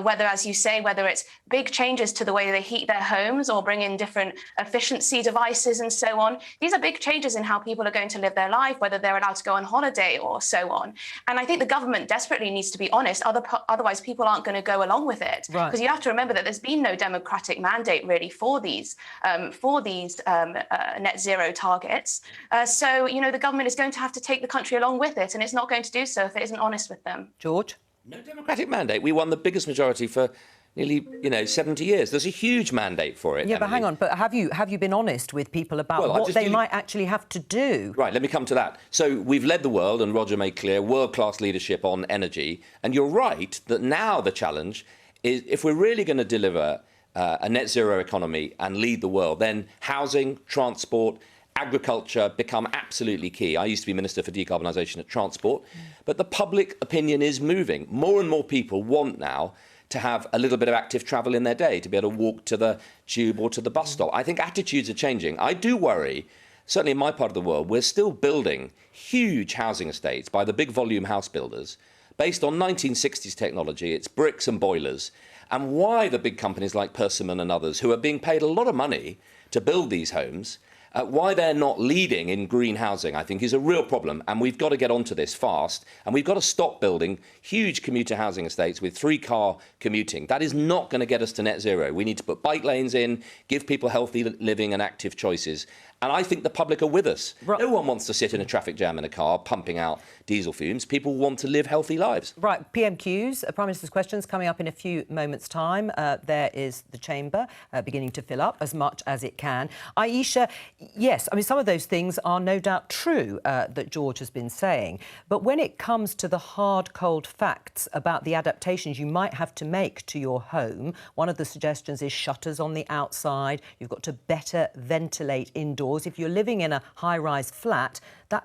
whether, as you say, whether it's big changes to the way they heat their homes or bring in different efficiency devices and so on. These are big changes in how people are going to live their life, whether they're allowed to go on holiday or so on. And I think the government desperately needs to be honest, otherwise people aren't going to go along with it. Because you have to remember that there's been no democratic mandate really for these net zero targets. So, the government is going to have to take the country along with it, and it's not going to do so if it isn't honest with them. George? No democratic mandate. We won the biggest majority for nearly, 70 years. There's a huge mandate for it. Yeah, Emily. but hang on. But have you been honest with people about what they might actually have to do? Right, let me come to that. So we've led the world, and Roger made clear, world-class leadership on energy. And you're right that now the challenge is, if we're really going to deliver a net zero economy and lead the world, then housing, transport, agriculture become absolutely key. I used to be Minister for Decarbonisation at Transport, but the public opinion is moving. More and more people want now to have a little bit of active travel in their day, to be able to walk to the tube or to the bus stop. I think attitudes are changing. I do worry, certainly in my part of the world, we're still building huge housing estates by the big volume house builders based on 1960s technology. It's bricks and boilers. And why the big companies like Persimmon and others, who are being paid a lot of money to build these homes, why they're not leading in green housing, I think, is a real problem. And we've got to get onto this fast. And we've got to stop building huge commuter housing estates with 3-car commuting. That is not going to get us to net zero. We need to put bike lanes in, give people healthy living and active choices. And I think the public are with us. Right. No one wants to sit in a traffic jam in a car pumping out diesel fumes. People want to live healthy lives. Right, PMQs, Prime Minister's questions coming up in a few moments' time. There is the chamber beginning to fill up as much as it can. Aisha, yes, I mean, some of those things are no doubt true that George has been saying. But when it comes to the hard, cold facts about the adaptations you might have to make to your home, one of the suggestions is shutters on the outside. You've got to better ventilate indoors. If you're living in a high-rise flat,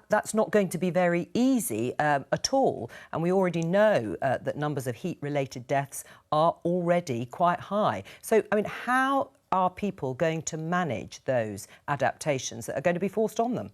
that's not going to be very easy at all. And we already know that numbers of heat-related deaths are already quite high. So, I mean, how are people going to manage those adaptations that are going to be forced on them?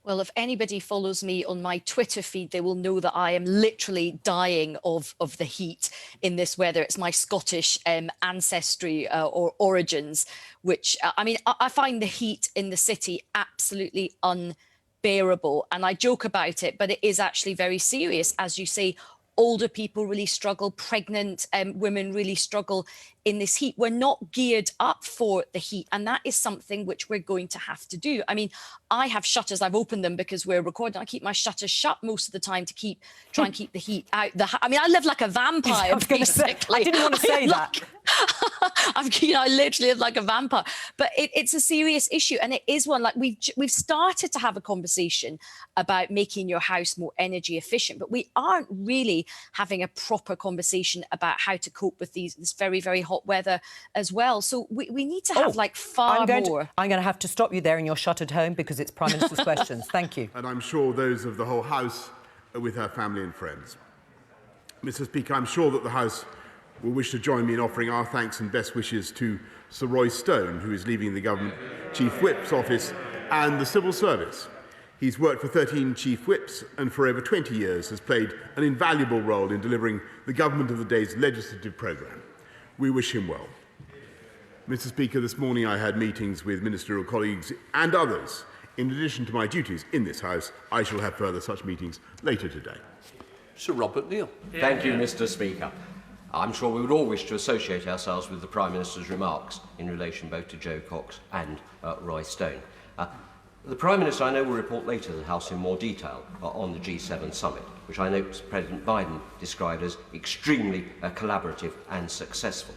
Well, if anybody follows me on my Twitter feed, they will know that I am literally dying of the heat in this weather. It's my Scottish ancestry or origins, which, I mean, I find the heat in the city absolutely unbearable. And I joke about it, but it is actually very serious. As you say, older people really struggle, pregnant women really struggle in this heat. We're not geared up for the heat, and that is something which we're going to have to do. I mean, I have shutters. I've opened them because we're recording. I keep my shutters shut most of the time to try and keep the heat out. I mean, I live like a vampire. I was going to say, I didn't want to say that. I literally live like a vampire. But it's a serious issue, and it is one like we've started to have a conversation about making your house more energy efficient, but we aren't really having a proper conversation about how to cope with this very, very hot weather as well. So we need to have far more. I'm going to have to stop you there in your shuttered home because it's Prime Minister's questions. Thank you. And I'm sure those of the whole House are with her family and friends. Mr. Speaker, I'm sure that the House will wish to join me in offering our thanks and best wishes to Sir Roy Stone, who is leaving the Government Chief Whip's office and the Civil Service. He's worked for 13 Chief Whips and for over 20 years has played an invaluable role in delivering the Government of the Day's legislative programme. We wish him well. Mr. Speaker, this morning I had meetings with ministerial colleagues and others. In addition to my duties in this House, I shall have further such meetings later today. Sir Robert Neal. Thank you, Mr. Speaker. I'm sure we would all wish to associate ourselves with the Prime Minister's remarks in relation both to Jo Cox and Roy Stone. The Prime Minister, I know, will report later to the House in more detail on the G7 summit, which I know President Biden described as extremely collaborative and successful.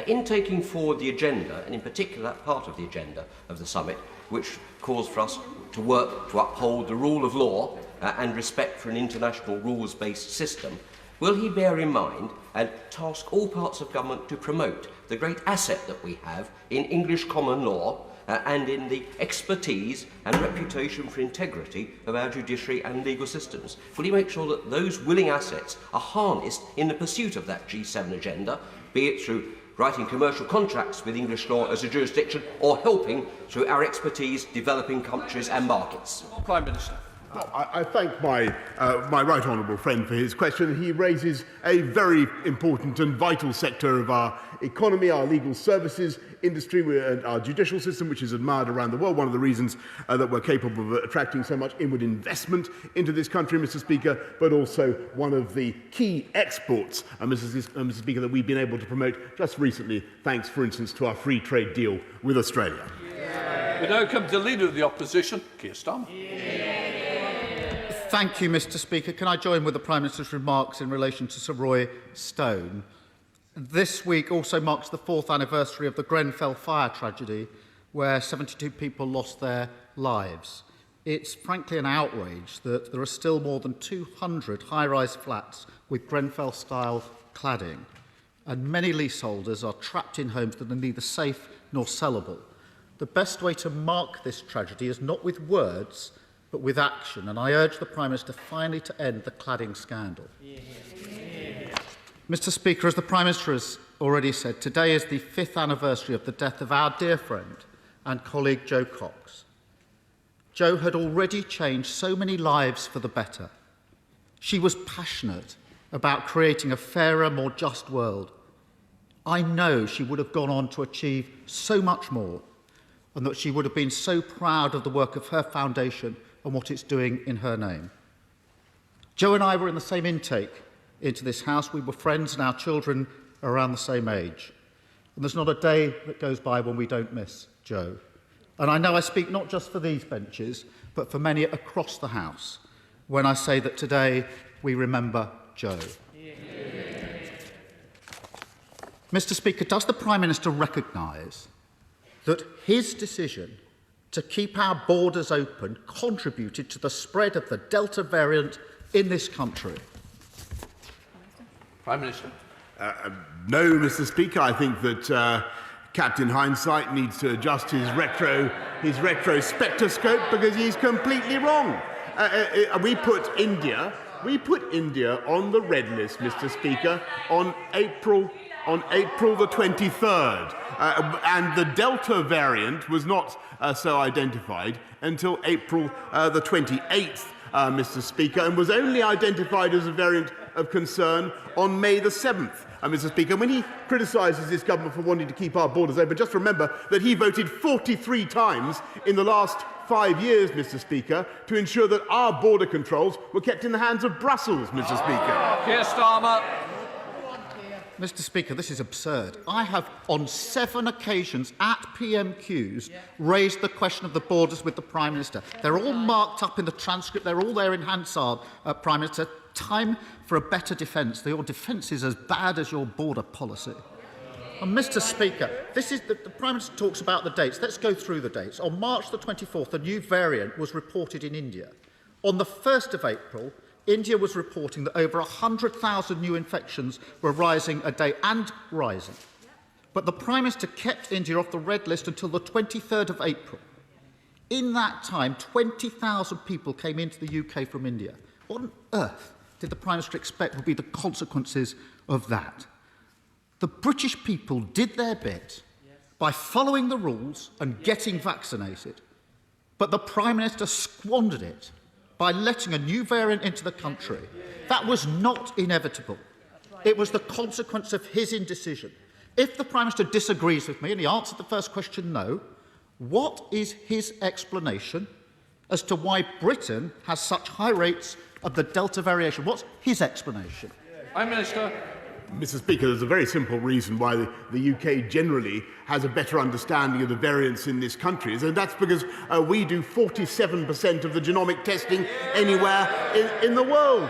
In taking forward the agenda, and in particular that part of the agenda of the summit, which calls for us to work to uphold the rule of law and respect for an international rules-based system, will he bear in mind and task all parts of government to promote the great asset that we have in English common law and in the expertise and reputation for integrity of our judiciary and legal systems? Will he make sure that those willing assets are harnessed in the pursuit of that G7 agenda, be it through writing commercial contracts with English law as a jurisdiction or helping through our expertise developing countries and markets? Prime Minister. I thank my right honourable friend for his question. He raises a very important and vital sector of our economy, our legal services industry and our judicial system, which is admired around the world. One of the reasons that we're capable of attracting so much inward investment into this country, Mr. Speaker, but also one of the key exports, Mr. Speaker, that we've been able to promote just recently, thanks, for instance, to our free trade deal with Australia. We now come to the Leader of the Opposition, Keir Starmer. Thank you, Mr. Speaker. Can I join with the Prime Minister's remarks in relation to Sir Roy Stone? This week also marks the 4th anniversary of the Grenfell fire tragedy, where 72 people lost their lives. It's frankly an outrage that there are still more than 200 high-rise flats with Grenfell-style cladding, and many leaseholders are trapped in homes that are neither safe nor sellable. The best way to mark this tragedy is not with words, but with action, and I urge the Prime Minister finally to end the cladding scandal. Mr. Speaker, as the Prime Minister has already said, today is the 5th anniversary of the death of our dear friend and colleague Jo Cox. Jo had already changed so many lives for the better. She was passionate about creating a fairer, more just world. I know she would have gone on to achieve so much more, and that she would have been so proud of the work of her foundation and what it's doing in her name. Jo and I were in the same intake into this house. We were friends and our children are around the same age. And there's not a day that goes by when we don't miss Jo. And I know I speak not just for these benches, but for many across the House, when I say that today we remember Joe. Mr. Speaker, does the Prime Minister recognise that his decision to keep our borders open contributed to the spread of the Delta variant in this country? Prime Minister. No, Mr. Speaker. I think that Captain Hindsight needs to adjust his retro spectroscope because he's completely wrong. We put India on the red list, Mr. Speaker, on April the 23rd. And the Delta variant was not so identified until April the 28th, Mr. Speaker, and was only identified as a variant of concern on May the 7th. Mr. Speaker, when he criticises this government for wanting to keep our borders open, just remember that he voted 43 times in the last 5 years, Mr. Speaker, to ensure that our border controls were kept in the hands of Brussels, Mr. Speaker. Keir Starmer. Mr. Speaker, this is absurd. I have, on 7 occasions at PMQs, raised the question of the borders with the Prime Minister. They're all marked up in the transcript. They're all there in Hansard, Prime Minister. Time for a better defence. Your defence is as bad as your border policy. And Mr. Speaker, this is the Prime Minister talks about the dates. Let's go through the dates. On March the 24th, a new variant was reported in India. On the 1st of April, India was reporting that over 100,000 new infections were rising a day and rising. But the Prime Minister kept India off the red list until the 23rd of April. In that time, 20,000 people came into the UK from India. What on earth did the Prime Minister expect would be the consequences of that? The British people did their bit by following the rules and getting vaccinated, but the Prime Minister squandered it by letting a new variant into the country. That was not inevitable. It was the consequence of his indecision. If the Prime Minister disagrees with me, and he answered the first question no, what is his explanation as to why Britain has such high rates of the Delta variation? What's his explanation? Prime Minister. Mr. Speaker, there's a very simple reason why the UK generally has a better understanding of the variants in this country, and that's because we do 47% of the genomic testing anywhere in the world,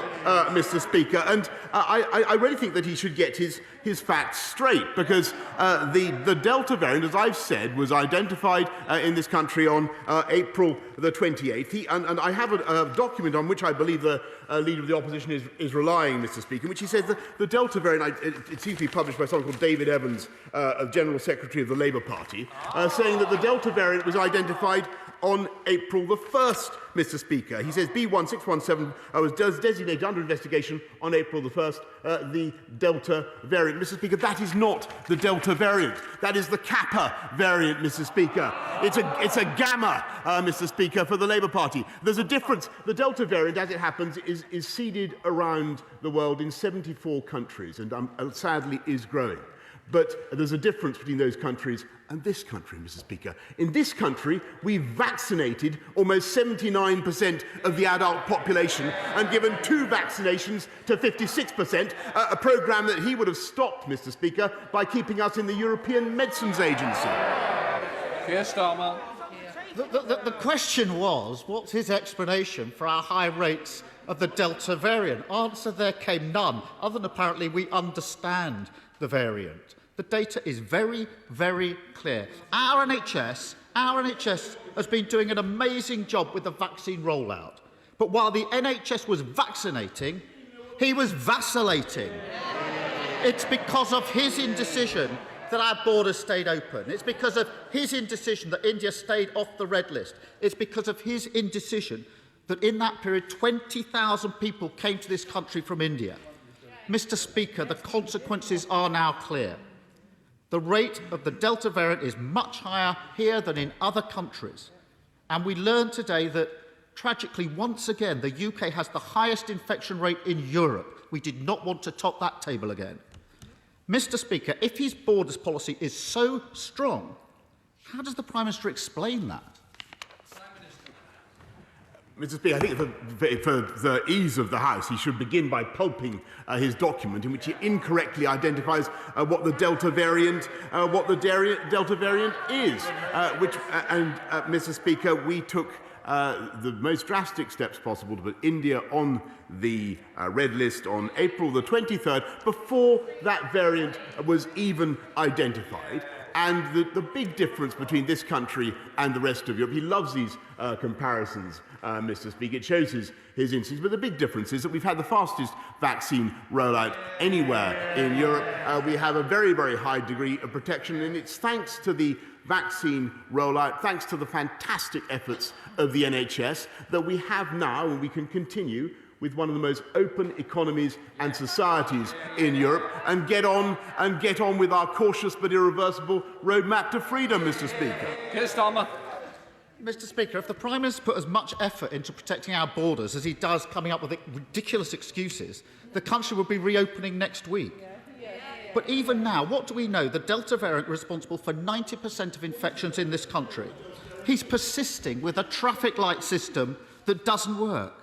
Mr. Speaker. And I really think that he should get his facts straight, because the Delta variant, as I've said, was identified in this country on April the 28th. And I have a document on which I believe the Leader of the Opposition is relying, Mr. Speaker, in which he says that the Delta variant, it seems to be published by someone called David Evans, General Secretary of the Labour Party, saying that the Delta variant was identified on April the 1st, Mr. Speaker. He says B1617 was designated under investigation on April the 1st, the Delta variant. Mr. Speaker, that is not the Delta variant. That is the Kappa variant, Mr. Speaker. It's a gamma, Mr. Speaker, for the Labour Party. There's a difference. The Delta variant, as it happens, is seeded around the world in 74 countries and sadly is growing. But there's a difference between those countries and this country, Mr. Speaker. In this country, we've vaccinated almost 79% of the adult population and given 2 vaccinations to 56%, a programme that he would have stopped, Mr. Speaker, by keeping us in the European Medicines Agency. Keir Starmer. The question was, what's his explanation for our high rates of the Delta variant? Answer there came none, other than apparently we understand the variant. The data is very, very clear. Our NHS has been doing an amazing job with the vaccine rollout. But while the NHS was vaccinating, he was vacillating. It's because of his indecision that our borders stayed open. It's because of his indecision that India stayed off the red list. It's because of his indecision that in that period 20,000 people came to this country from India. Mr. Speaker, the consequences are now clear. The rate of the Delta variant is much higher here than in other countries. And we learned today that, tragically, once again, the UK has the highest infection rate in Europe. We did not want to top that table again. Mr. Speaker, if his borders policy is so strong, how does the Prime Minister explain that? Mr. Speaker, I think for the ease of the House, he should begin by pulping his document, in which he incorrectly identifies what the Delta variant is. Mr. Speaker, we took the most drastic steps possible to put India on the red list on April the 23rd, before that variant was even identified. And the big difference between this country and the rest of Europe, he loves these comparisons, Mr. Speaker, it shows his instincts, but the big difference is that we've had the fastest vaccine rollout anywhere in Europe. We have a very, very high degree of protection, and it's thanks to the vaccine rollout, thanks to the fantastic efforts of the NHS, that we have now, and we can continue, with one of the most open economies and societies in Europe, and get on with our cautious but irreversible roadmap to freedom, Mr. Speaker. Keir Starmer. Mr. Speaker, if the Prime Minister put as much effort into protecting our borders as he does coming up with ridiculous excuses, the country would be reopening next week. But even now, what do we know? The Delta variant is responsible for 90% of infections in this country. He's persisting with a traffic light system that doesn't work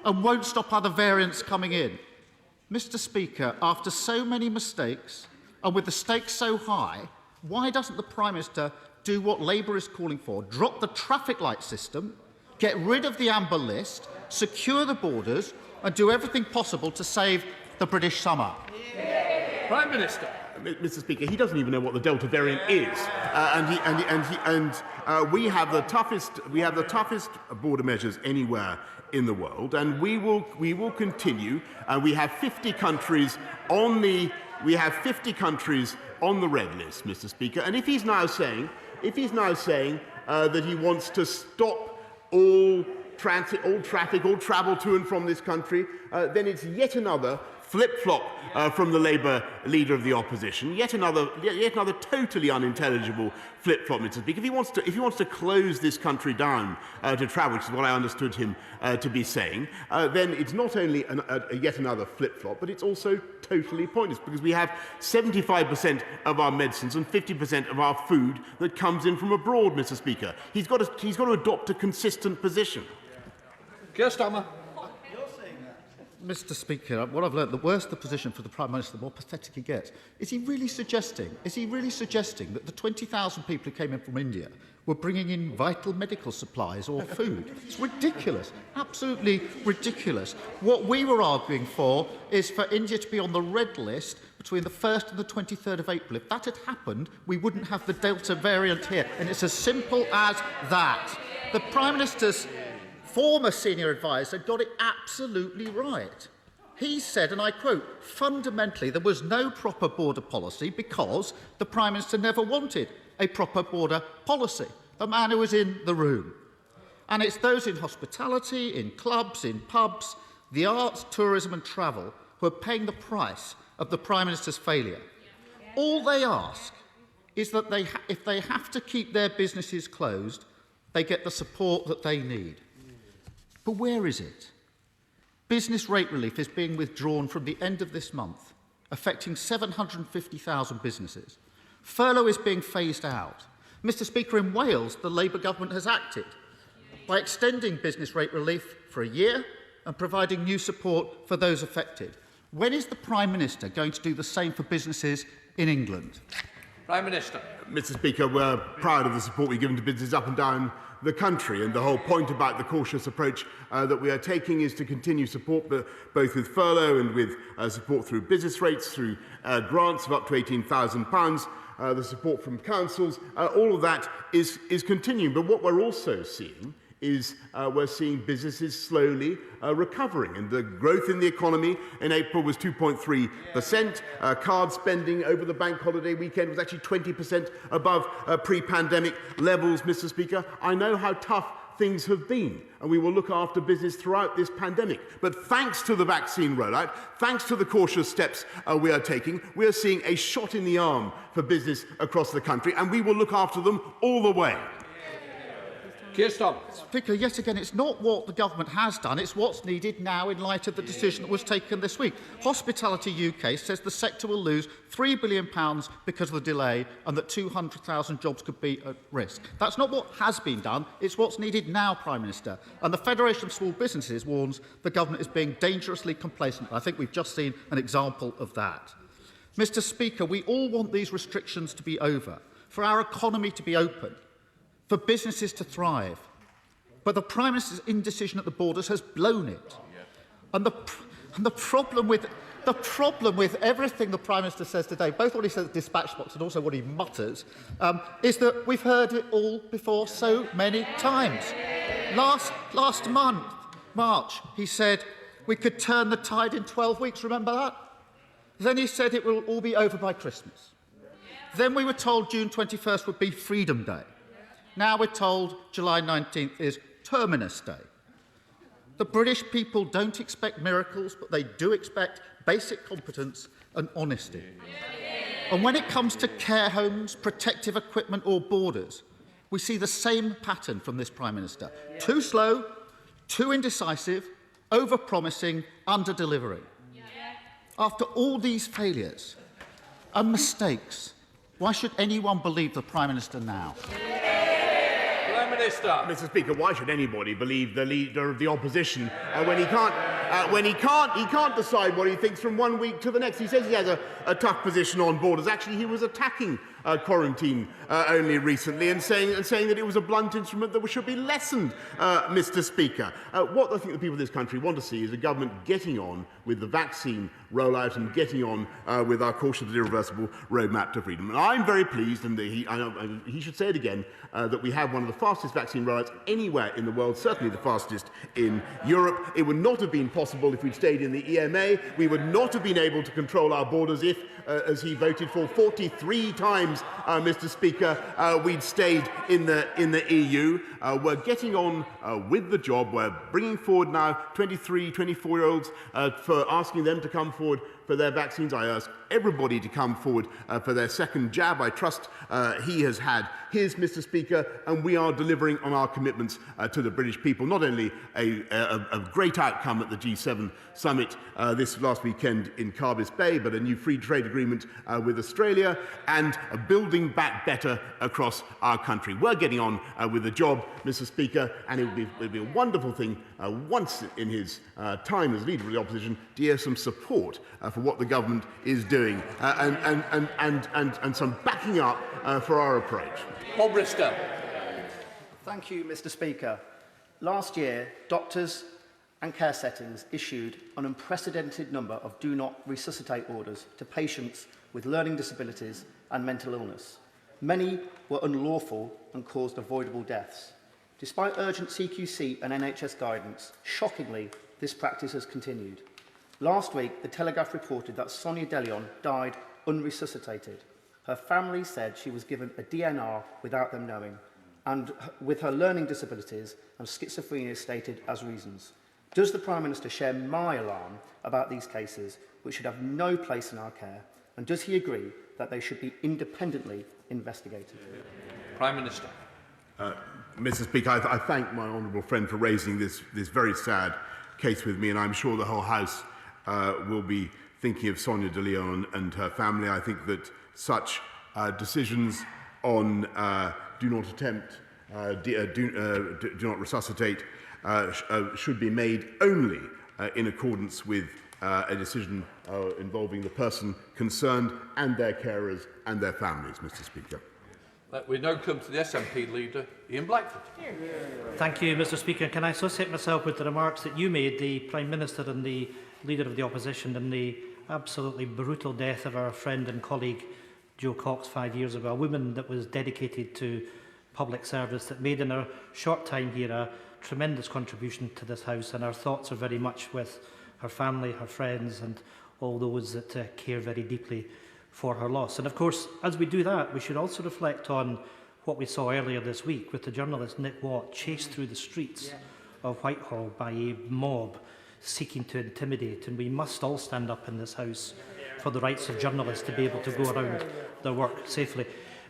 and won't stop other variants coming in. Mr. Speaker, after so many mistakes and with the stakes so high, why doesn't the Prime Minister do what Labour is calling for? Drop the traffic light system, get rid of the amber list, secure the borders, and do everything possible to save the British summer. Prime Minister. Mr. Speaker, he doesn't even know what the Delta variant is, we have the toughest border measures anywhere in the world, and we will continue. We have 50 countries on the red list, Mr. Speaker. And if he's now saying that he wants to stop all transit, all traffic, all travel to and from this country, then it's yet another flip-flop from the Labour leader of the opposition. Yet another totally unintelligible flip-flop, Mr. Speaker. If he wants to close this country down to travel, which is what I understood him to be saying, then it's not only yet another flip-flop, but it's also totally pointless, because we have 75% of our medicines and 50% of our food that comes in from abroad, Mr. Speaker. He's got to adopt a consistent position. Keir Starmer. Mr. Speaker, what I've learned, the worse the position for the Prime Minister, the more pathetic he gets. Is he really suggesting that the 20,000 people who came in from India were bringing in vital medical supplies or food? It's ridiculous, absolutely ridiculous. What we were arguing for is for India to be on the red list between the 1st and the 23rd of April. If that had happened, we wouldn't have the Delta variant here. And it's as simple as that. The Prime Minister's former senior adviser got it absolutely right. He said, and I quote, fundamentally there was no proper border policy because the Prime Minister never wanted a proper border policy. The man who was in the room. And it's those in hospitality, in clubs, in pubs, the arts, tourism and travel who are paying the price of the Prime Minister's failure. All they ask is that if they have to keep their businesses closed, they get the support that they need. But where is it? Business rate relief is being withdrawn from the end of this month, affecting 750,000 businesses. Furlough is being phased out. Mr. Speaker, in Wales, the Labour government has acted by extending business rate relief for a year and providing new support for those affected. When is the Prime Minister going to do the same for businesses in England? Prime Minister. Mr. Speaker, we're proud of the support we've given to businesses up and down the country, and the whole point about the cautious approach that we are taking is to continue support both with furlough and with support through business rates, through grants of up to £18,000, the support from councils. All of that is continuing. But what we're also seeing is we're seeing businesses slowly recovering, and the growth in the economy in April was 2.3%. Card spending over the bank holiday weekend was actually 20% above pre-pandemic levels, Mr. Speaker. I know how tough things have been, and we will look after business throughout this pandemic. But thanks to the vaccine rollout, thanks to the cautious steps we are taking, we are seeing a shot in the arm for business across the country, and we will look after them all the way. Keir Starmer. Speaker, yet again, it's not what the government has done, it's what's needed now in light of the decision that was taken this week. Hospitality UK says the sector will lose £3 billion because of the delay and that 200,000 jobs could be at risk. That's not what has been done, it's what's needed now, Prime Minister. And the Federation of Small Businesses warns the government is being dangerously complacent. I think we've just seen an example of that. Mr. Speaker, we all want these restrictions to be over, for our economy to be open, for businesses to thrive. But the Prime Minister's indecision at the borders has blown it. And the problem with everything the Prime Minister says today, both what he says at dispatch box and also what he mutters, is that we've heard it all before so many times. Last month, March, he said we could turn the tide in 12 weeks. Remember that? Then he said it will all be over by Christmas. Then we were told June 21st would be Freedom Day. Now we're told July 19th is Terminus Day. The British people don't expect miracles, but they do expect basic competence and honesty. And when it comes to care homes, protective equipment or borders, we see the same pattern from this Prime Minister. Too slow, too indecisive, over-promising, under-delivering. After all these failures and mistakes, why should anyone believe the Prime Minister now? Mr. Speaker, why should anybody believe the leader of the opposition when he can't decide what he thinks from one week to the next? He says he has a tough position on borders. Actually, he was attacking quarantine only recently and saying that it was a blunt instrument that should be lessened, Mr. Speaker. What I think the people of this country want to see is a government getting on with the vaccine rollout and getting on with our cautious irreversible roadmap to freedom. And I'm very pleased, and he should say it again, that we have one of the fastest vaccine rollouts anywhere in the world, certainly the fastest in Europe. It would not have been possible if we'd stayed in the EMA. We would not have been able to control our borders if, as he voted for 43 times, Mr. Speaker, we'd stayed in the EU. We're getting on with the job. We're bringing forward now 23, 24-year-olds for asking them to come forward for their vaccines. I ask everybody to come forward for their second jab. I trust he has had his, Mr. Speaker, and we are delivering on our commitments to the British people. Not only a great outcome at the G7 summit this last weekend in Carbis Bay, but a new free trade agreement with Australia and a building back better across our country. We're getting on with the job, Mr. Speaker, and it would be a wonderful thing once in his time as leader of the opposition to hear some support for what the government is doing and some backing up for our approach. Bob Bristow. Thank you, Mr. Speaker. Last year, doctors and care settings issued an unprecedented number of do not resuscitate orders to patients with learning disabilities and mental illness. Many were unlawful and caused avoidable deaths. Despite urgent CQC and NHS guidance, shockingly, this practice has continued. Last week, The Telegraph reported that Sonia Delion died unresuscitated. Her family said she was given a DNR without them knowing, and with her learning disabilities and schizophrenia stated as reasons. Does the Prime Minister share my alarm about these cases, which should have no place in our care, and does he agree that they should be independently investigated? Prime Minister. Mr. Speaker, I thank my honourable friend for raising this very sad case with me, and I'm sure the whole House will be thinking of Sonia de Leon and her family. I think that such decisions on do not attempt, do not resuscitate, should be made only in accordance with a decision involving the person concerned and their carers and their families, Mr. Speaker. We now come to the SNP leader, Ian Blackford. Thank you, Mr. Speaker. Can I associate myself with the remarks that you made, the Prime Minister and the Leader of the Opposition, and the absolutely brutal death of our friend and colleague Jo Cox 5 years ago, a woman that was dedicated to public service, that made in her short time here a tremendous contribution to this House, and our thoughts are very much with her family, her friends, and all those that care very deeply for her loss. And of course, as we do that, we should also reflect on what we saw earlier this week with the journalist Nick Watt chased through the streets of Whitehall by a mob seeking to intimidate. And we must all stand up in this House for the rights of journalists to be able to go around their work safely.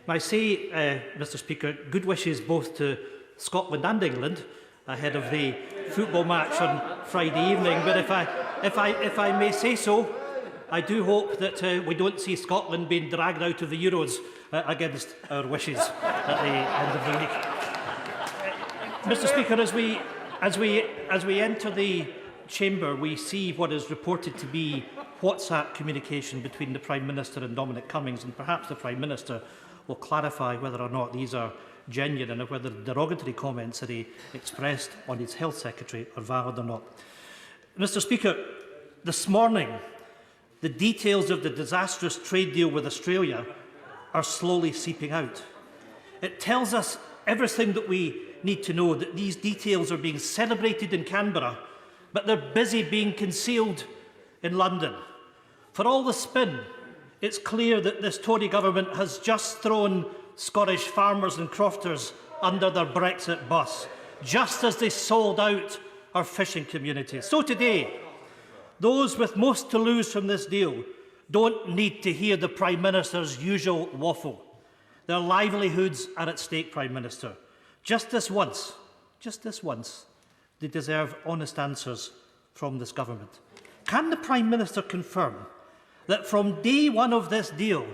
I say, Mr. Speaker, good wishes both to Scotland and England ahead of the football match on Friday evening. But if I may say so, I do hope that we don't see Scotland being dragged out of the Euros against our wishes at the end of the week. Mr. Speaker, as we enter the chamber, we see what is reported to be WhatsApp communication between the Prime Minister and Dominic Cummings, and perhaps the Prime Minister will clarify whether or not these are genuine and whether the derogatory comments that he expressed on his Health Secretary are valid or not. Mr. Speaker, this morning, the details of the disastrous trade deal with Australia are slowly seeping out. It tells us everything that we need to know, that these details are being celebrated in Canberra, but they're busy being concealed in London. For all the spin, it's clear that this Tory government has just thrown Scottish farmers and crofters under their Brexit bus, just as they sold out our fishing communities. So today, those with most to lose from this deal don't need to hear the Prime Minister's usual waffle. Their livelihoods are at stake, Prime Minister. Just this once, they deserve honest answers from this government. Can the Prime Minister confirm that from day one of this deal,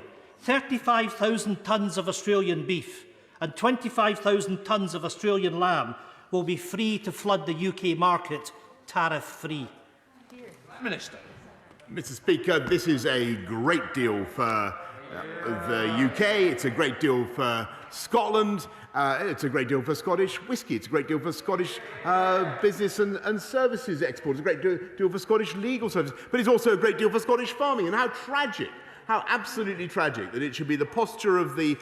35,000 tonnes of Australian beef and 25,000 tonnes of Australian lamb will be free to flood the UK market tariff-free? Minister. Mr. Speaker, this is a great deal for the UK, it's a great deal for Scotland, it's a great deal for Scottish whisky, it's a great deal for Scottish business and services exports, it's a great deal for Scottish legal services, but it's also a great deal for Scottish farming. And how tragic, how absolutely tragic that it should be the posture of the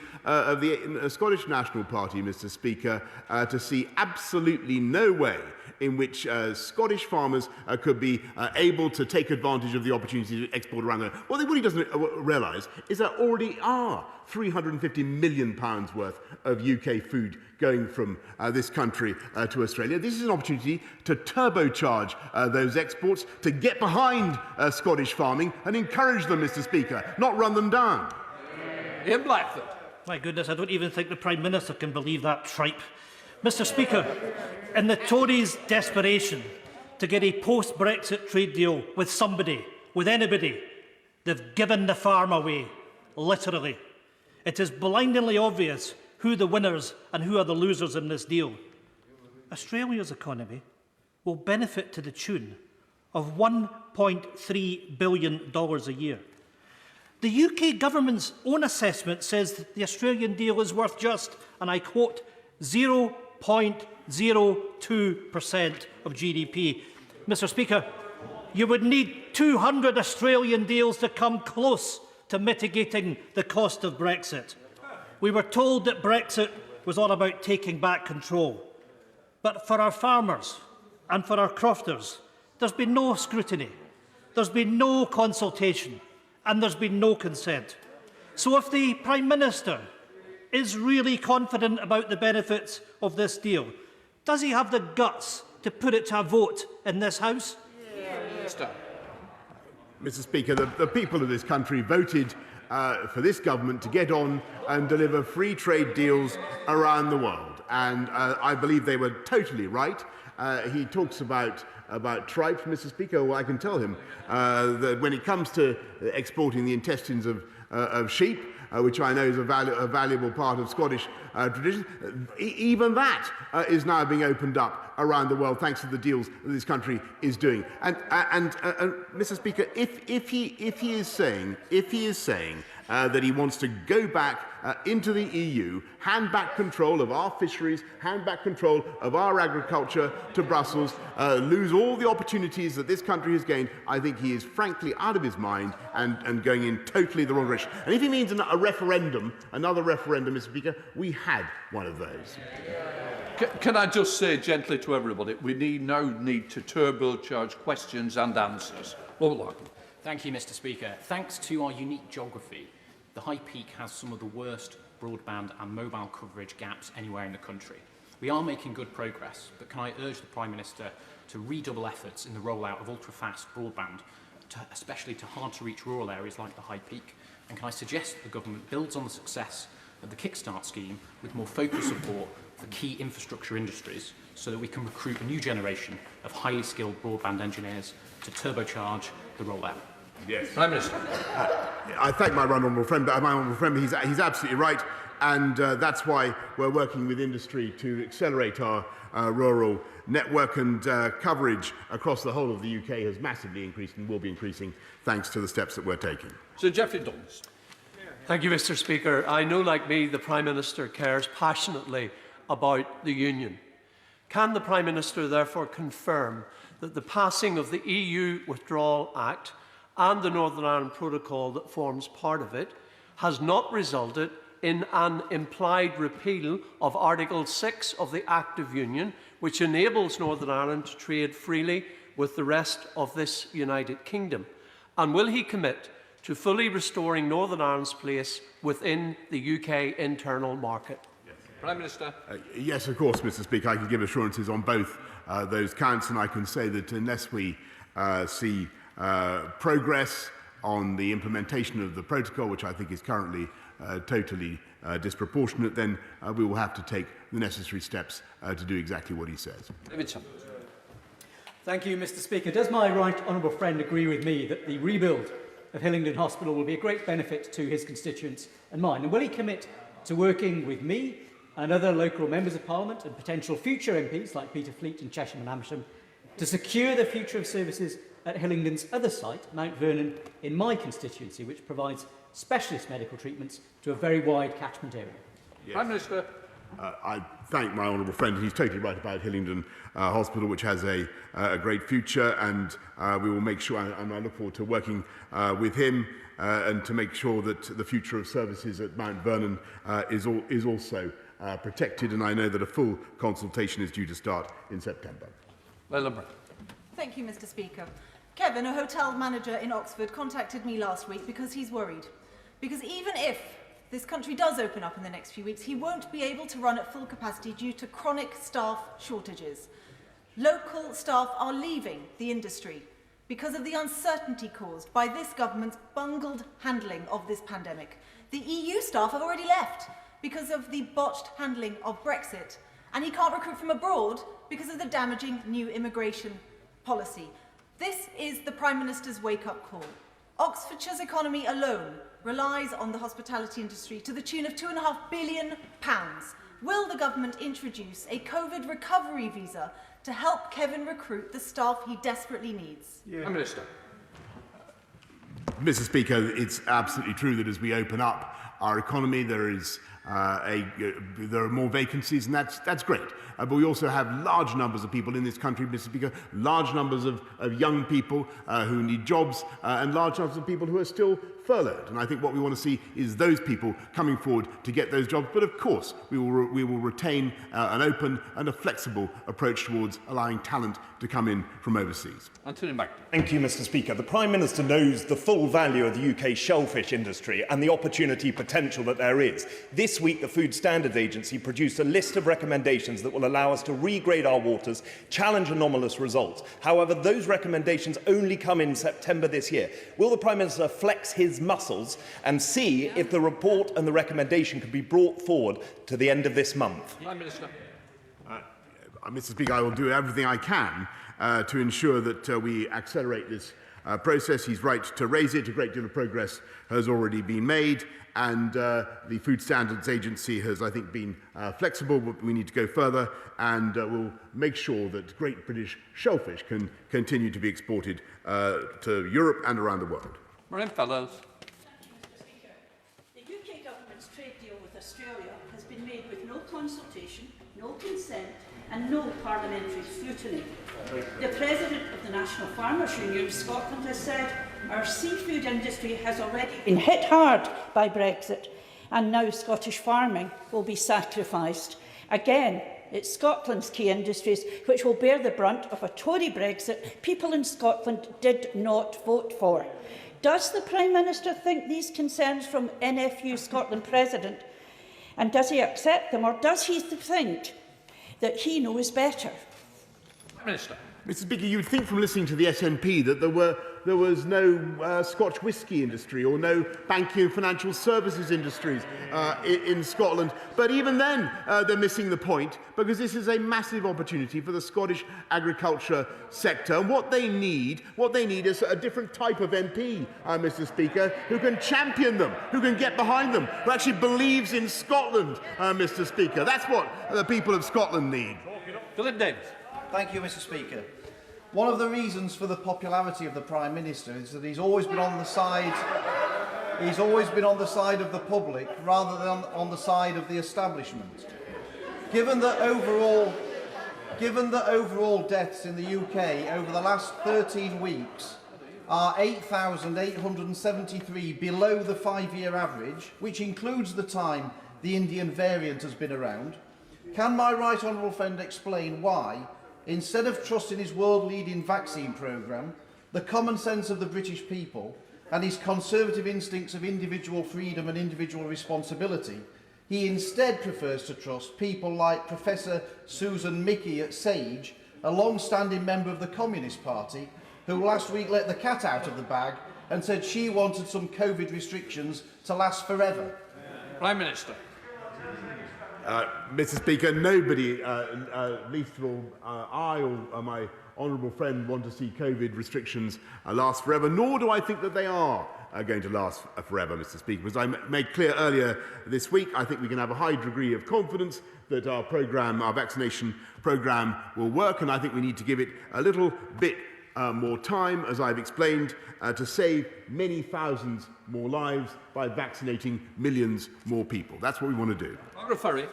Scottish National Party, Mr. Speaker, to see absolutely no way in which Scottish farmers could be able to take advantage of the opportunity to export around there. What he doesn't realise is there already are £350 million worth of UK food going from this country to Australia. This is an opportunity to turbocharge those exports, to get behind Scottish farming and encourage them, Mr. Speaker, not run them down. Ian Blackford. My goodness, I don't even think the Prime Minister can believe that tripe. Mr. Speaker, in the Tories' desperation to get a post-Brexit trade deal with somebody, with anybody, they've given the farm away, literally. It is blindingly obvious who the winners and who are the losers in this deal. Australia's economy will benefit to the tune of $1.3 billion a year. The UK government's own assessment says that the Australian deal is worth just, and I quote, 0.02% of GDP. Mr. Speaker, you would need 200 Australian deals to come close to mitigating the cost of Brexit. We were told that Brexit was all about taking back control. But for our farmers and for our crofters, there's been no scrutiny, there's been no consultation, and there's been no consent. So if the Prime Minister is really confident about the benefits of this deal, does he have the guts to put it to a vote in this House? Mr. Speaker, the people of this country voted for this government to get on and deliver free trade deals around the world. And I believe they were totally right. He talks about tripe, Mr. Speaker. Well, I can tell him that when it comes to exporting the intestines of sheep, which I know is a valuable part of Scottish tradition, even that is now being opened up around the world thanks to the deals that this country is doing. And Mr. Speaker, if he is saying that he wants to go back into the EU, hand back control of our fisheries, hand back control of our agriculture to Brussels, lose all the opportunities that this country has gained, I think he is frankly out of his mind and going in totally the wrong direction. And if he means a referendum, another referendum, Mr. Speaker, we had one of those. Can I just say gently to everybody, we now need to turbocharge questions and answers. Lord Larkin. Thank you, Mr. Speaker. Thanks to our unique geography, the High Peak has some of the worst broadband and mobile coverage gaps anywhere in the country. We are making good progress, but can I urge the Prime Minister to redouble efforts in the rollout of ultra-fast broadband, especially to hard-to-reach rural areas like the High Peak? And can I suggest that the government builds on the success of the Kickstart scheme with more focused support for key infrastructure industries so that we can recruit a new generation of highly skilled broadband engineers to turbocharge the rollout? Yes. Prime Minister. I thank my honourable friend. He's absolutely right, and that's why we're working with industry to accelerate our rural network, and coverage across the whole of the UK has massively increased and will be increasing thanks to the steps that we're taking. Sir Geoffrey Dawes. Thank you, Mr. Speaker. I know, like me, the Prime Minister cares passionately about the Union. Can the Prime Minister therefore confirm that the passing of the EU Withdrawal Act and the Northern Ireland Protocol that forms part of it has not resulted in an implied repeal of Article 6 of the Act of Union, which enables Northern Ireland to trade freely with the rest of this United Kingdom? And will he commit to fully restoring Northern Ireland's place within the UK internal market? Prime Minister. Yes, of course, Mr. Speaker. I can give assurances on both those counts, and I can say that unless we see progress on the implementation of the protocol, which I think is currently totally disproportionate, then we will have to take the necessary steps to do exactly what he says. Davidson. Thank you, Mr. Speaker. Does my right honourable friend agree with me that the rebuild of Hillingdon Hospital will be a great benefit to his constituents and mine? And will he commit to working with me and other local members of Parliament and potential future MPs like Peter Fleet and Chesham and Amersham to secure the future of services at Hillingdon's other site, Mount Vernon, in my constituency, which provides specialist medical treatments to a very wide catchment area? Yes. Prime Minister. I thank my honourable friend. He's totally right about Hillingdon Hospital, which has a great future, and we will make sure, and I look forward to working with him and to make sure that the future of services at Mount Vernon is also protected, and I know that a full consultation is due to start in September. Thank you, Mr. Speaker. Kevin, a hotel manager in Oxford, contacted me last week because he's worried. Because even if this country does open up in the next few weeks, he won't be able to run at full capacity due to chronic staff shortages. Local staff are leaving the industry because of the uncertainty caused by this government's bungled handling of this pandemic. The EU staff have already left because of the botched handling of Brexit, and he can't recruit from abroad because of the damaging new immigration policy. This is the Prime Minister's wake-up call. Oxfordshire's economy alone relies on the hospitality industry to the tune of £2.5 billion. Will the government introduce a COVID recovery visa to help Kevin recruit the staff he desperately needs? Prime Minister. Mr. Speaker, it's absolutely true that as we open up our economy, there are more vacancies, and that's great. But we also have large numbers of people in this country, Mr. Speaker, large numbers of young people who need jobs, and large numbers of people who are still furloughed. And I think what we want to see is those people coming forward to get those jobs. But of course, we will retain an open and a flexible approach towards allowing talent to come in from overseas. Anthony Mack. Thank you, Mr. Speaker. The Prime Minister knows the full value of the UK shellfish industry and the opportunity potential that there is. This week, the Food Standards Agency produced a list of recommendations that will allow us to regrade our waters, challenge anomalous results. However, those recommendations only come in September this year. Will the Prime Minister flex his muscles and see if the report and the recommendation can be brought forward to the end of this month? Prime Minister. Mr. Speaker, I will do everything I can to ensure that we accelerate this process. He's right to raise it. A great deal of progress has already been made, and the Food Standards Agency has, I think, been flexible, but we need to go further, and we'll make sure that great British shellfish can continue to be exported to Europe and around the world. Maureen Fellows. The UK government's trade deal with Australia has been made with no consultation, no consent and no parliamentary scrutiny. The President of the National Farmers Union of Scotland has said our seafood industry has already been hit hard by Brexit, and now Scottish farming will be sacrificed. Again, it's Scotland's key industries which will bear the brunt of a Tory Brexit people in Scotland did not vote for. Does the Prime Minister think these concerns from NFU Scotland President, and does he accept them, or does he think that he knows better? Minister. Mr. Speaker, you would think from listening to the SNP that there was no Scotch whisky industry or no banking and financial services industries in Scotland. But even then, they're missing the point, because this is a massive opportunity for the Scottish agriculture sector. And what they need is a different type of MP, Mr. Speaker, who can champion them, who can get behind them, who actually believes in Scotland, Mr. Speaker. That's what the people of Scotland need. Philip Davis. Thank you, Mr. Speaker. One of the reasons for the popularity of the Prime Minister is that he's always been on the side of the public rather than on the side of the establishment. Given that overall deaths in the UK over the last 13 weeks are 8,873 below the 5-year average, which includes the time the Indian variant has been around, can my right honourable friend explain why, instead of trusting his world-leading vaccine programme, the common sense of the British people and his conservative instincts of individual freedom and individual responsibility, he instead prefers to trust people like Professor Susan Mickey at Sage, a long-standing member of the Communist Party, who last week let the cat out of the bag and said she wanted some COVID restrictions to last forever? Prime Minister. Mr. Speaker, nobody, least of all I or my honourable friend, want to see COVID restrictions last forever, nor do I think that they are going to last forever, Mr. Speaker. As I made clear earlier this week, I think we can have a high degree of confidence that our vaccination programme will work, and I think we need to give it a little bit more time, as I've explained, to save many thousands more lives by vaccinating millions more people. That's what we want to do. Margaret Furry.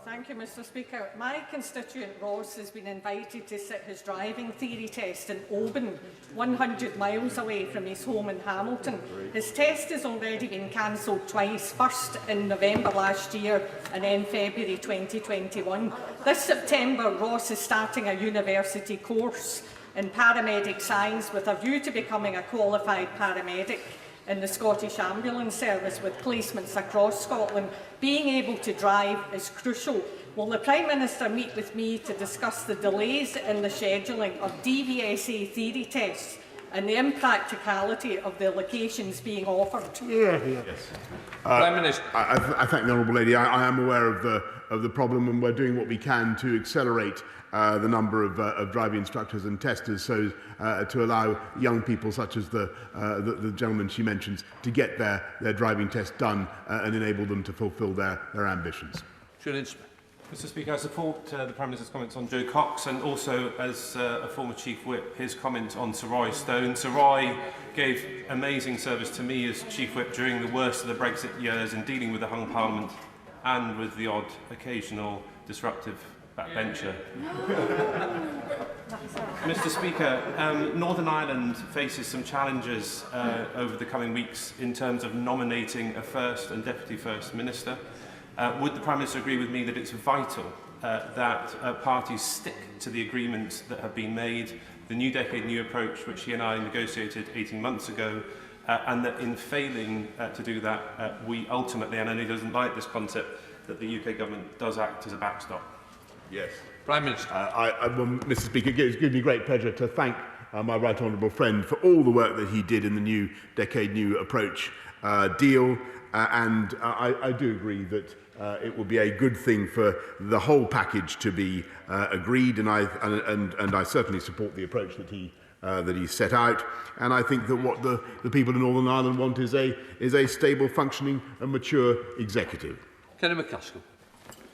Thank you, Mr. Speaker. My constituent Ross has been invited to sit his driving theory test in Oban, 100 miles away from his home in Hamilton. His test has already been cancelled twice, first in November last year and then February 2021. This September, Ross is starting a university course in paramedic science with a view to becoming a qualified paramedic in the Scottish Ambulance Service with placements across Scotland. Being able to drive is crucial. Will the Prime Minister meet with me to discuss the delays in the scheduling of DVSA theory tests and the impracticality of the locations being offered? Yes. Prime Minister. I thank the honourable lady. I am aware of the problem, and we're doing what we can to accelerate the number of driving instructors and testers, so to allow young people such as the gentleman she mentions to get their driving test done and enable them to fulfil their ambitions. Mr. Speaker, I support the Prime Minister's comments on Joe Cox, and also, as a former Chief Whip, his comment on Sir Roy Stone. Sir Roy gave amazing service to me as Chief Whip during the worst of the Brexit years in dealing with the hung Parliament and with the odd occasional disruptive backbencher. Mr. Speaker, Northern Ireland faces some challenges over the coming weeks in terms of nominating a First and Deputy First Minister. Would the Prime Minister agree with me that it's vital that parties stick to the agreements that have been made, the New Decade New Approach, which he and I negotiated 18 months ago, and that in failing to do that, we ultimately, and I know he doesn't like this concept, that the UK government does act as a backstop? Yes. Prime Minister. Well, Mr. Speaker, it's given me great pleasure to thank my right honourable friend for all the work that he did in the New Decade New Approach deal, and I do agree that it will be a good thing for the whole package to be agreed, and I certainly support the approach that he set out. And I think that what the people in Northern Ireland want is a stable, functioning and mature executive. Kenny McCaskill.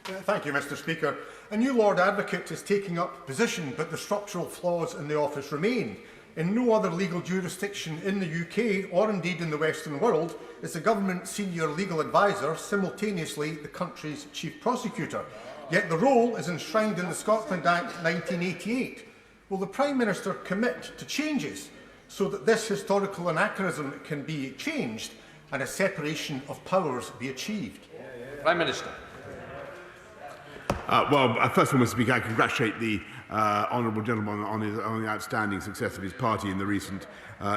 Thank you, Mr. Speaker. A new Lord Advocate is taking up position, but the structural flaws in the office remain. In no other legal jurisdiction in the UK, or indeed in the Western world, is the government senior legal advisor simultaneously the country's chief prosecutor. Yet the role is enshrined in the Scotland Act 1988. Will the Prime Minister commit to changes so that this historical anachronism can be changed and a separation of powers be achieved? Prime Minister. First of all, Mr. Speaker, I congratulate the honourable gentleman on the outstanding success of his party in the recent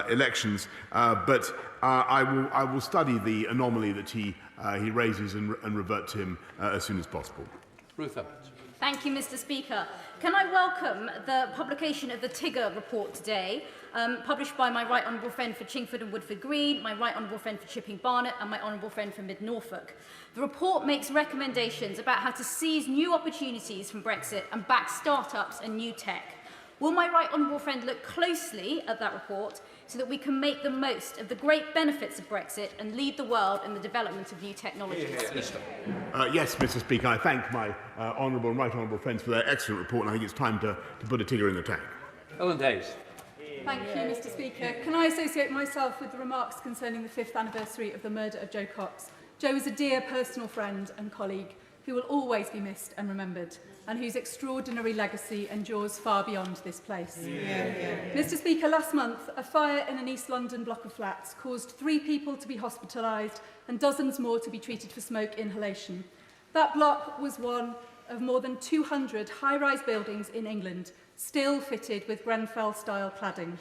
elections. But I will study the anomaly that he raises and revert to him as soon as possible. Ruth Evans. Thank you, Mr. Speaker. Can I welcome the publication of the Tigger report today, published by my right honourable friend for Chingford and Woodford Green, my right honourable friend for Chipping Barnet and my honourable friend for Mid-Norfolk. The report makes recommendations about how to seize new opportunities from Brexit and back start-ups and new tech. Will my right honourable friend look closely at that report so that we can make the most of the great benefits of Brexit and lead the world in the development of new technologies? Yes, Mr. Speaker, I thank my honourable and right honourable friends for their excellent report, and I think it's time to put a Tigger in the tank. Ellen Hayes. Thank you, Mr. Speaker. Can I associate myself with the remarks concerning the 5th anniversary of the murder of Joe Cox? Joe is a dear personal friend and colleague who will always be missed and remembered, and whose extraordinary legacy endures far beyond this place. Mr. Speaker, last month, a fire in an East London block of flats caused 3 people to be hospitalised and dozens more to be treated for smoke inhalation. That block was one of more than 200 high-rise buildings in England, still fitted with Grenfell-style cladding.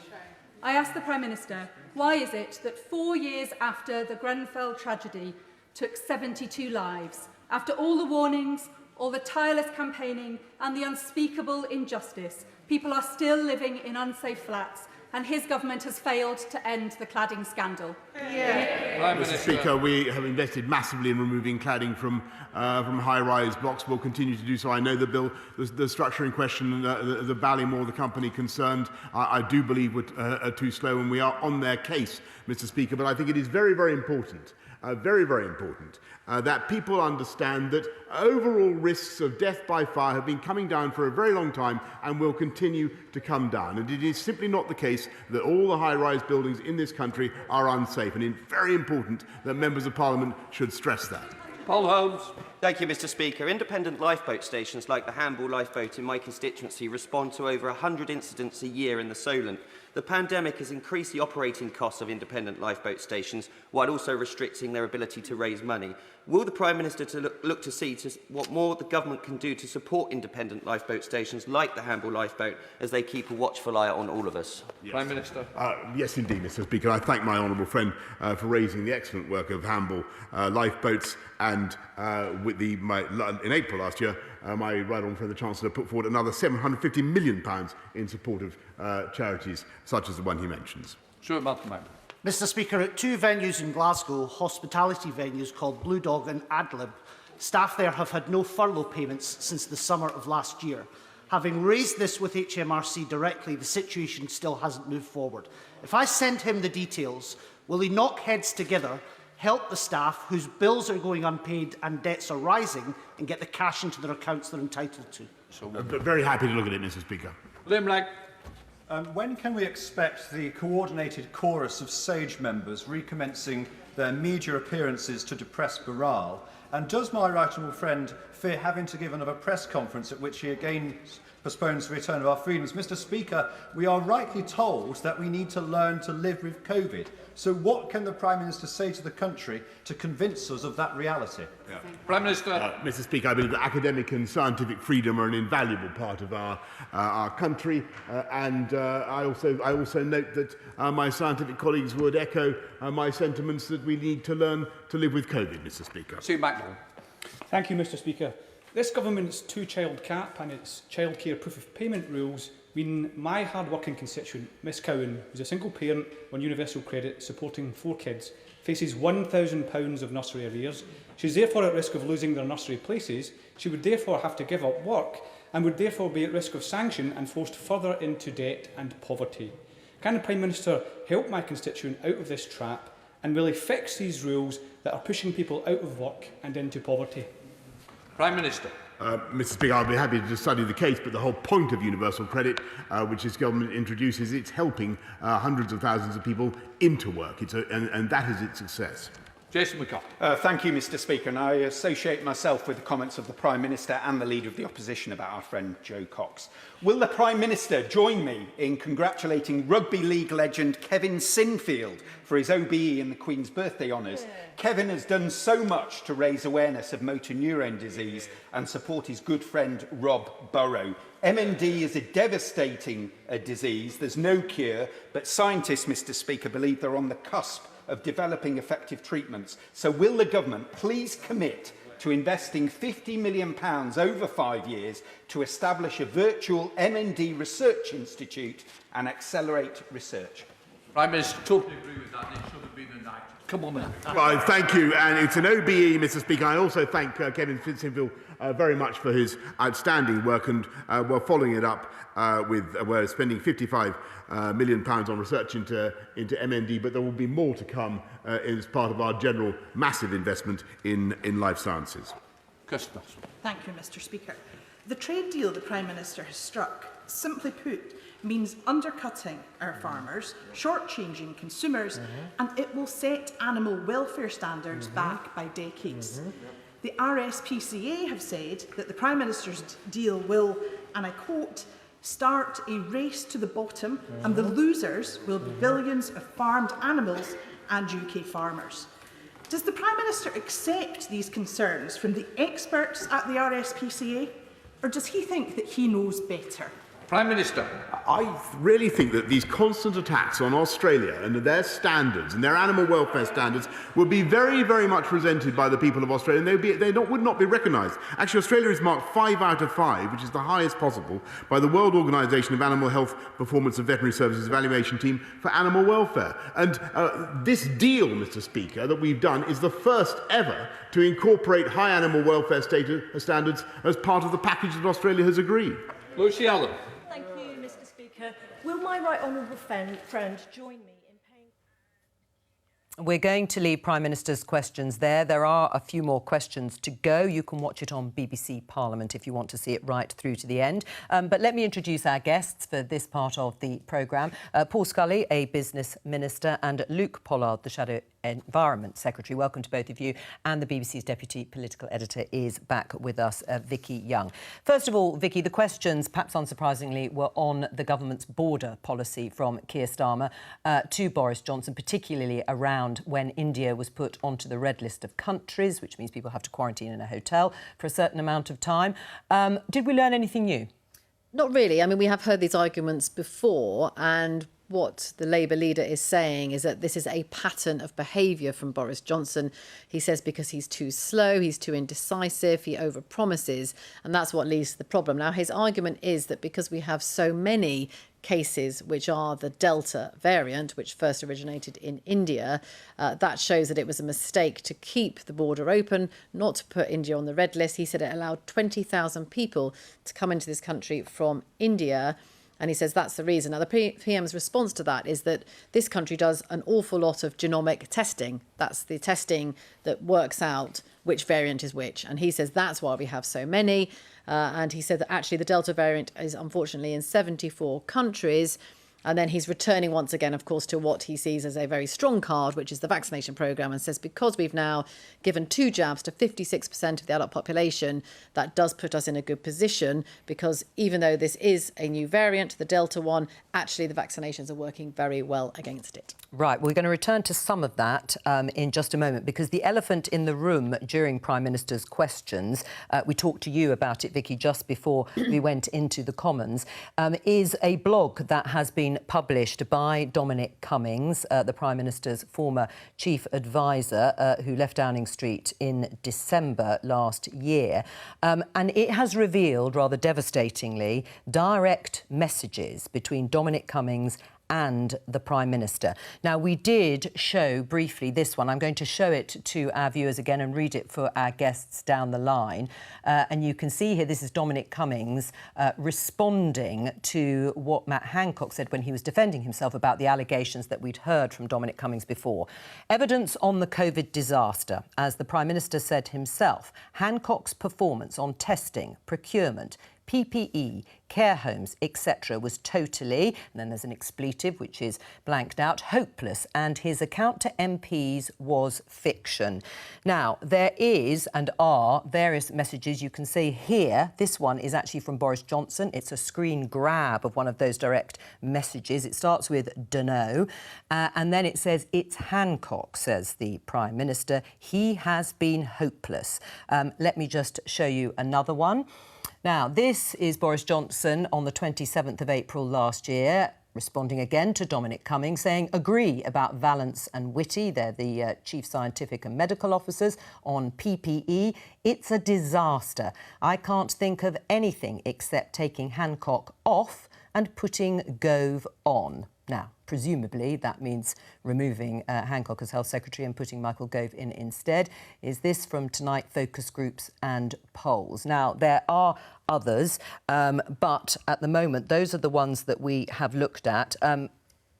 I asked the Prime Minister, why is it that 4 years after the Grenfell tragedy took 72 lives, after all the warnings, all the tireless campaigning and the unspeakable injustice, people are still living in unsafe flats, and his government has failed to end the cladding scandal? Mr. Speaker, we have invested massively in removing cladding from high-rise blocks. We'll continue to do so. I know the structure in question, the Ballymore, the company concerned, I do believe are too slow, and we are on their case, Mr. Speaker. But I think it is very, very important, very important, that people understand that overall risks of death by fire have been coming down for a very long time and will continue to come down. And it is simply not the case that all the high-rise buildings in this country are unsafe. And it's very important that members of Parliament should stress that. Paul Holmes. Thank you, Mr. Speaker. Independent lifeboat stations like the Hamble lifeboat in my constituency respond to over 100 incidents a year in the Solent. The pandemic has increased the operating costs of independent lifeboat stations while also restricting their ability to raise money. Will the Prime Minister look to see what more the government can do to support independent lifeboat stations like the Hamble lifeboat as they keep a watchful eye on all of us? Yes. Prime Minister. Yes, indeed, Mr. Speaker. I thank my honourable friend for raising the excellent work of Hamble lifeboats, and in April last year, my right honourable friend, the Chancellor, put forward another £750 million in support of charities such as the one he mentions. Stuart Malcolm. Mr. Speaker, at 2 venues in Glasgow, hospitality venues called Blue Dog and Adlib, staff there have had no furlough payments since the summer of last year. Having raised this with HMRC directly, the situation still hasn't moved forward. If I send him the details, will he knock heads together, help the staff whose bills are going unpaid and debts are rising, and get the cash into their accounts they're entitled to? Very happy to look at it, Mr. Speaker. Liam Legg. When can we expect the coordinated chorus of SAGE members recommencing their media appearances to depress morale? And does my right honourable friend fear having to give another press conference at which he again postpones the return of our freedoms? Mr. Speaker, we are rightly told that we need to learn to live with COVID. So what can the Prime Minister say to the country to convince us of that reality? Prime Minister. Mr. Speaker, I believe that academic and scientific freedom are an invaluable part of our country, and I also note that my scientific colleagues would echo my sentiments that we need to learn to live with COVID, Mr. Speaker. Sue Macmillan. Thank you, Mr. Speaker. This government's 2-child cap and its childcare proof of payment rules mean my hard-working constituent, Miss Cowan, who's a single parent on universal credit supporting 4 kids, faces £1,000 of nursery arrears. She's therefore at risk of losing their nursery places. She would therefore have to give up work and would therefore be at risk of sanction and forced further into debt and poverty. Can the Prime Minister help my constituent out of this trap, and will he fix these rules that are pushing people out of work and into poverty? Prime Minister. Mr. Speaker, I'll be happy to study the case, but the whole point of universal credit, which this government introduces, it's helping hundreds of thousands of people into work, and that is its success. Jason McCall. Thank you, Mr. Speaker, and I associate myself with the comments of the Prime Minister and the Leader of the Opposition about our friend Joe Cox. Will the Prime Minister join me in congratulating rugby league legend Kevin Sinfield for his OBE in the Queen's birthday honours? Yeah. Kevin has done so much to raise awareness of motor neurone disease and support his good friend Rob Burrow. MND is a devastating disease. There's no cure, but scientists, Mr. Speaker, believe they're on the cusp of developing effective treatments. So will the government please commit to investing £50 million over 5 years to establish a virtual MND research institute and accelerate research. Prime Minister, totally agree with that. It should have been enacted. Come on, man. Well, thank you. And it's an OBE, Mr. Speaker. I also thank Kevin Fitzgerald very much for his outstanding work, and we're following it up we're spending £55 million on research into MND, but there will be more to come as part of our general massive investment in life sciences. Thank you, Mr. Speaker. The trade deal the Prime Minister has struck, simply put, means undercutting our farmers, shortchanging consumers, and it will set animal welfare standards back by decades. The RSPCA have said that the Prime Minister's deal will, and I quote, start a race to the bottom, and the losers will be billions of farmed animals and UK farmers. Does the Prime Minister accept these concerns from the experts at the RSPCA, or does he think that he knows better? Prime Minister. I really think that these constant attacks on Australia and their standards and their animal welfare standards will be very, very much resented by the people of Australia, and would not be recognised. Actually, Australia is marked 5 out of 5, which is the highest possible, by the World Organisation of Animal Health Performance and Veterinary Services Evaluation Team for Animal Welfare. And this deal, Mr. Speaker, that we've done is the first ever to incorporate high animal welfare standards as part of the package that Australia has agreed. Lucy Allen. Thank you, Mr. Speaker. Will my right honourable friend join me in paying... We're going to leave Prime Minister's questions there. There are a few more questions to go. You can watch it on BBC Parliament if you want to see it right through to the end. But let me introduce our guests for this part of the programme. Paul Scully, a business minister, and Luke Pollard, the Shadow Environment Secretary. Welcome to both of you. And the BBC's Deputy Political Editor is back with us, Vicky Young. First of all, Vicky, the questions, perhaps unsurprisingly, were on the government's border policy from Keir Starmer to Boris Johnson, particularly around when India was put onto the red list of countries, which means people have to quarantine in a hotel for a certain amount of time. Did we learn anything new? Not really. I mean, we have heard these arguments before, and what the Labour leader is saying is that this is a pattern of behaviour from Boris Johnson. He says because he's too slow, he's too indecisive, he overpromises, and that's what leads to the problem. Now, his argument is that because we have so many cases which are the Delta variant, which first originated in India, that shows that it was a mistake to keep the border open, not to put India on the red list. He said it allowed 20,000 people to come into this country from India. And he says that's the reason. Now, the PM's response to that is that this country does an awful lot of genomic testing. That's the testing that works out which variant is which. And he says that's why we have so many. And he said that actually the Delta variant is unfortunately in 74 countries. And then he's returning once again, of course, to what he sees as a very strong card, which is the vaccination programme, and says because we've now given 2 jabs to 56% of the adult population, that does put us in a good position, because even though this is a new variant, the Delta one, actually the vaccinations are working very well against it. Right, we're going to return to some of that in just a moment, because the elephant in the room during Prime Minister's questions, we talked to you about it, Vicky, just before we went into the Commons, is a blog that has been published by Dominic Cummings, the Prime Minister's former chief advisor, who left Downing Street in December last year. And it has revealed, rather devastatingly, direct messages between Dominic Cummings and the Prime Minister. Now, we did show briefly this one. I'm going to show it to our viewers again and read it for our guests down the line. And you can see here, this is Dominic Cummings responding to what Matt Hancock said when he was defending himself about the allegations that we'd heard from Dominic Cummings before. Evidence on the COVID disaster. As the Prime Minister said himself, Hancock's performance on testing, procurement, PPE, care homes, etc. was totally, and then there's an expletive which is blanked out, hopeless, and his account to MPs was fiction. Now, there is and are various messages you can see here. This one is actually from Boris Johnson. It's a screen grab of one of those direct messages. It starts with "dunno," and then it says, "It's Hancock," says the Prime Minister. "He has been hopeless." Let me just show you another one. Now, this is Boris Johnson on the 27th of April last year, responding again to Dominic Cummings, saying agree about Vallance and Whitty, they're the Chief Scientific and Medical Officers, on PPE. It's a disaster. I can't think of anything except taking Hancock off and putting Gove on. Now, presumably that means removing Hancock as Health Secretary and putting Michael Gove in instead. Is this from tonight focus groups and polls? Now, there are others, but at the moment, those are the ones that we have looked at.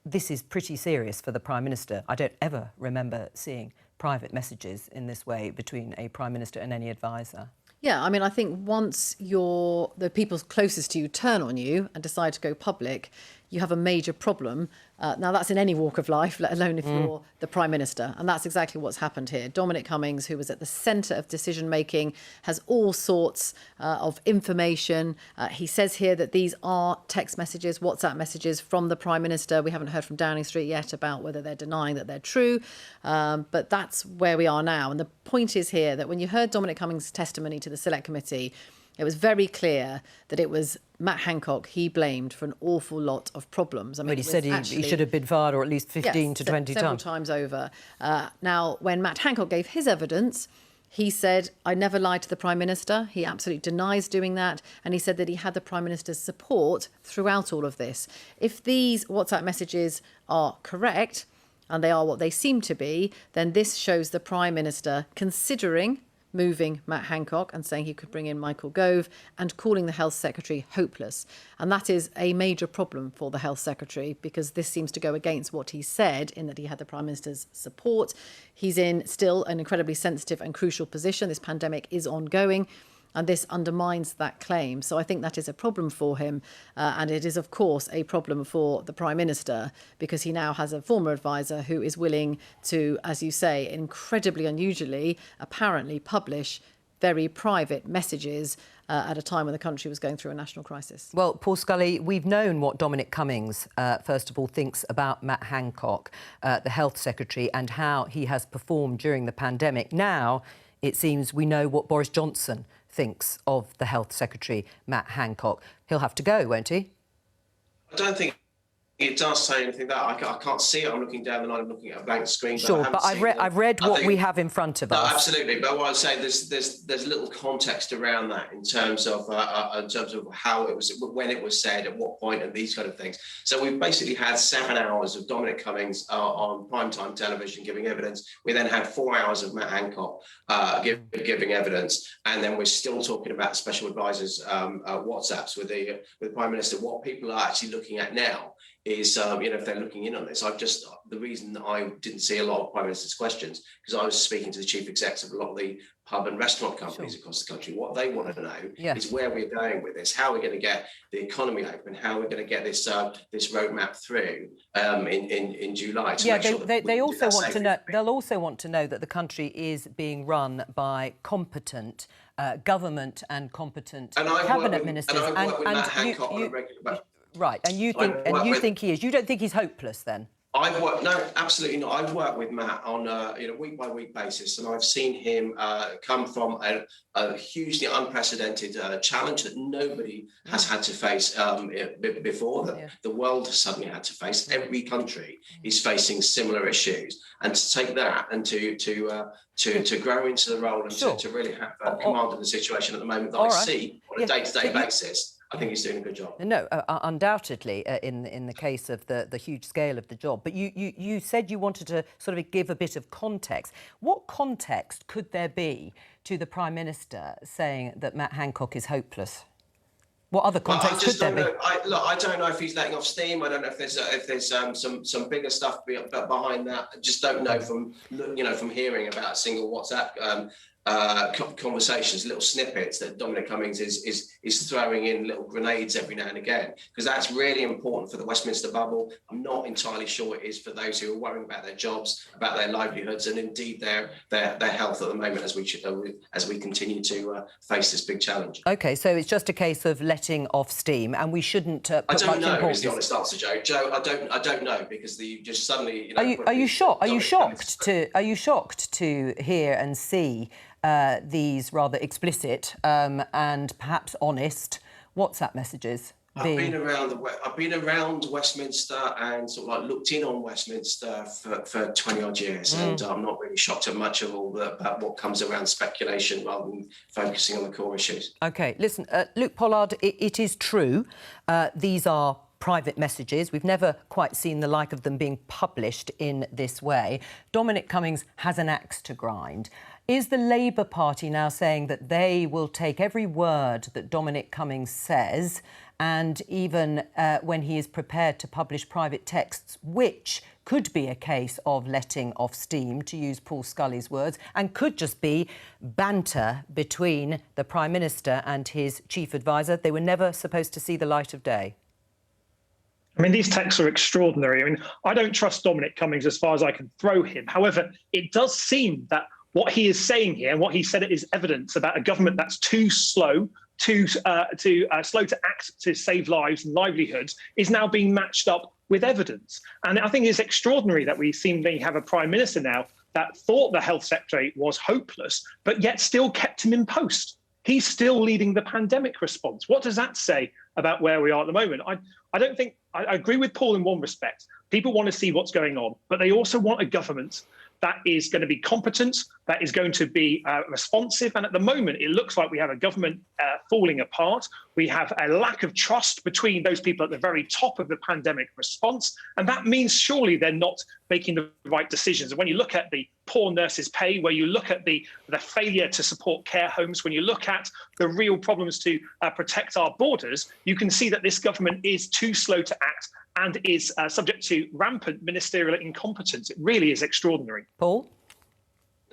This is pretty serious for the Prime Minister. I don't ever remember seeing private messages in this way between a Prime Minister and any advisor. Yeah, I mean, I think once the people closest to you turn on you and decide to go public, you have a major problem. Now, that's in any walk of life, let alone if you're the Prime Minister. And that's exactly what's happened here. Dominic Cummings, who was at the centre of decision-making, has all sorts of information. He says here that these are text messages, WhatsApp messages from the Prime Minister. We haven't heard from Downing Street yet about whether they're denying that they're true. But that's where we are now. And the point is here that when you heard Dominic Cummings' testimony to the Select Committee, it was very clear that it was Matt Hancock he blamed for an awful lot of problems. I mean, he said he should have been fired, or at least 15 to 20 times. Several times over. Now, when Matt Hancock gave his evidence, he said, I never lied to the Prime Minister. He absolutely denies doing that. And he said that he had the Prime Minister's support throughout all of this. If these WhatsApp messages are correct, and they are what they seem to be, then this shows the Prime Minister considering moving Matt Hancock and saying he could bring in Michael Gove and calling the Health Secretary hopeless. And that is a major problem for the Health Secretary, because this seems to go against what he said in that he had the Prime Minister's support. He's in still an incredibly sensitive and crucial position. This pandemic is ongoing, and this undermines that claim. So I think that is a problem for him. And it is, of course, a problem for the Prime Minister, because he now has a former advisor who is willing to, as you say, incredibly unusually, apparently publish very private messages at a time when the country was going through a national crisis. Well, Paul Scully, we've known what Dominic Cummings, first of all, thinks about Matt Hancock, the Health Secretary, and how he has performed during the pandemic. Now, it seems we know what Boris Johnson thinks of the Health Secretary, Matt Hancock. He'll have to go, won't he? I don't think it does say anything that I can't see it. I'm looking down the line, I'm looking at a blank screen. Sure, but I've read what we have in front of us. No, absolutely. But what I'd say there's little context around that in terms of how it was, when it was said, at what point, and these kind of things. So we've basically had 7 hours of Dominic Cummings on primetime television giving evidence. We then had 4 hours of Matt Hancock giving evidence, and then we're still talking about special advisors' WhatsApps with the Prime Minister. What people are actually looking at now is, if they're looking in on this, the reason I didn't see a lot of Prime Minister's questions, because I was speaking to the chief execs of a lot of the pub and restaurant companies across the country. What they want to know is where we're going with this, how we're going to get the economy open, how we're going to get this this roadmap through in July. They also want to know. They'll also want to know that the country is being run by competent government and competent cabinet ministers. And I work with Matt Hancock on a regular basis. Right, and you think he is. You don't think he's hopeless, then? No, absolutely not. I've worked with Matt on a week by week basis, and I've seen him come from a hugely unprecedented challenge that nobody has had to face before. The world has suddenly had to face. Every country is facing similar issues, and to take that and to grow into the role and to really have command of the situation at the moment that I see on a day-to-day basis. I think he's doing a good job. No, undoubtedly, in the case of the huge scale of the job. But you said you wanted to sort of give a bit of context. What context could there be to the Prime Minister saying that Matt Hancock is hopeless? What other context could there be? I don't know if he's letting off steam. I don't know if there's some bigger stuff behind that. I just don't know from hearing about a single WhatsApp conversations, little snippets that Dominic Cummings is throwing in little grenades every now and again, because that's really important for the Westminster bubble. I'm not entirely sure it is for those who are worrying about their jobs, about their livelihoods, and indeed their health at the moment as we continue to face this big challenge. OK, so it's just a case of letting off steam, and we shouldn't I don't know is the honest answer, Joe. Joe, I don't know, because you just suddenly Are you shocked to hear and see these rather explicit and perhaps honest WhatsApp messages? I've been around Westminster and sort of like looked in on Westminster for 20 odd years, and I'm not really shocked at much of all about what comes around speculation rather than focusing on the core issues. OK, listen, Luke Pollard, it is true. These are private messages. We've never quite seen the like of them being published in this way. Dominic Cummings has an axe to grind. Is the Labour Party now saying that they will take every word that Dominic Cummings says, and even when he is prepared to publish private texts, which could be a case of letting off steam, to use Paul Scully's words, and could just be banter between the Prime Minister and his chief advisor? They were never supposed to see the light of day. I mean, these texts are extraordinary. I mean, I don't trust Dominic Cummings as far as I can throw him. However, it does seem that what he is saying here and what he said is evidence about a government that's too slow to act to save lives and livelihoods is now being matched up with evidence. And I think it's extraordinary that we seemingly have a Prime Minister now that thought the health secretary was hopeless, but yet still kept him in post. He's still leading the pandemic response. What does that say about where we are at the moment? I agree with Paul in one respect. People want to see what's going on, but they also want a government that is going to be competent, that is going to be responsive. And at the moment, it looks like we have a government falling apart. We have a lack of trust between those people at the very top of the pandemic response. And that means surely they're not making the right decisions. And when you look at the poor nurses' pay, where you look at the failure to support care homes, when you look at the real problems to protect our borders, you can see that this government is too slow to act and is subject to rampant ministerial incompetence. It really is extraordinary. Paul?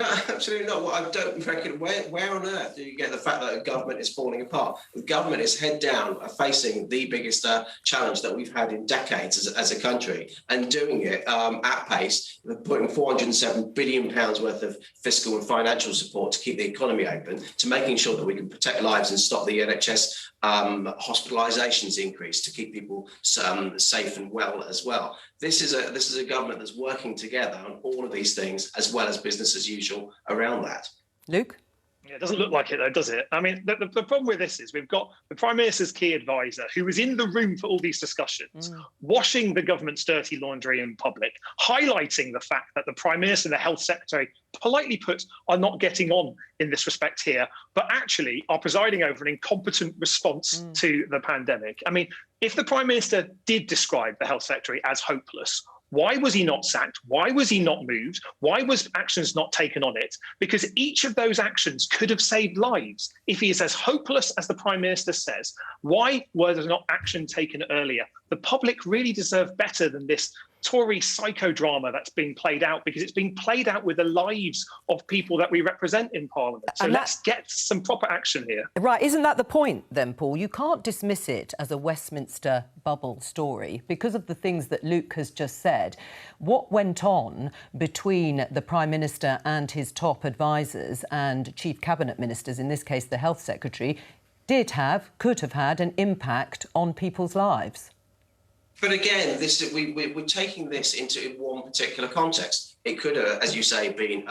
No, absolutely not. Well, I don't reckon. Where on earth do you get the fact that a government is falling apart? The government is head down, facing the biggest challenge that we've had in decades as a country, and doing it at pace, putting £407 billion worth of fiscal and financial support to keep the economy open, to making sure that we can protect lives and stop the NHS hospitalisations increase, to keep people safe and well as well. This is a government that's working together on all of these things, as well as business as usual around that. Luke? Yeah, it doesn't look like it, though, does it? I mean, the problem with this is we've got the Prime Minister's key advisor, who was in the room for all these discussions, washing the government's dirty laundry in public, highlighting the fact that the Prime Minister and the Health Secretary, politely put, are not getting on in this respect here, but actually are presiding over an incompetent response to the pandemic. I mean, if the Prime Minister did describe the Health Secretary as hopeless, why was he not sacked? Why was he not moved? Why was actions not taken on it? Because each of those actions could have saved lives. If he is as hopeless as the Prime Minister says, why was there not action taken earlier? The public really deserve better than this Tory psychodrama that's being played out, because it's being played out with the lives of people that we represent in Parliament. So let's get some proper action here. Right, isn't that the point then, Paul? You can't dismiss it as a Westminster bubble story because of the things that Luke has just said. What went on between the Prime Minister and his top advisors and chief cabinet ministers, in this case the Health Secretary, could have had an impact on people's lives. But again, we're taking this into one particular context. It could have, as you say, been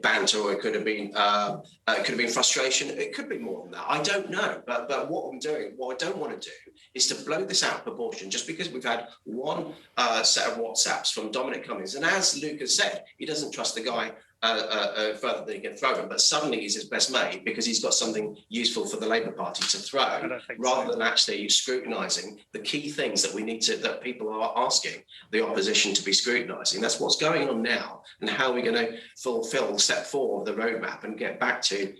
banter, or it could have been frustration. It could be more than that. I don't know. But what I don't want to do is to blow this out of proportion just because we've had one set of WhatsApps from Dominic Cummings. And as Luke has said, he doesn't trust the guy further than he can throw him, but suddenly he's his best mate because he's got something useful for the Labour Party to throw, rather than actually scrutinising the key things that people are asking the opposition to be scrutinising. That's what's going on now, and how we're going to fulfil step 4 of the roadmap and get back to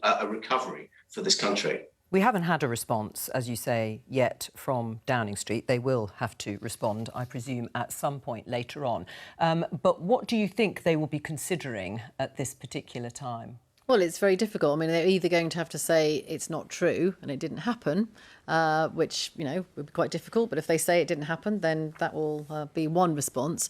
a recovery for this country. We haven't had a response, as you say, yet from Downing Street. They will have to respond, I presume, at some point later on. But what do you think they will be considering at this particular time? Well, it's very difficult. I mean, they're either going to have to say it's not true and it didn't happen, which, would be quite difficult. But if they say it didn't happen, then that will be one response.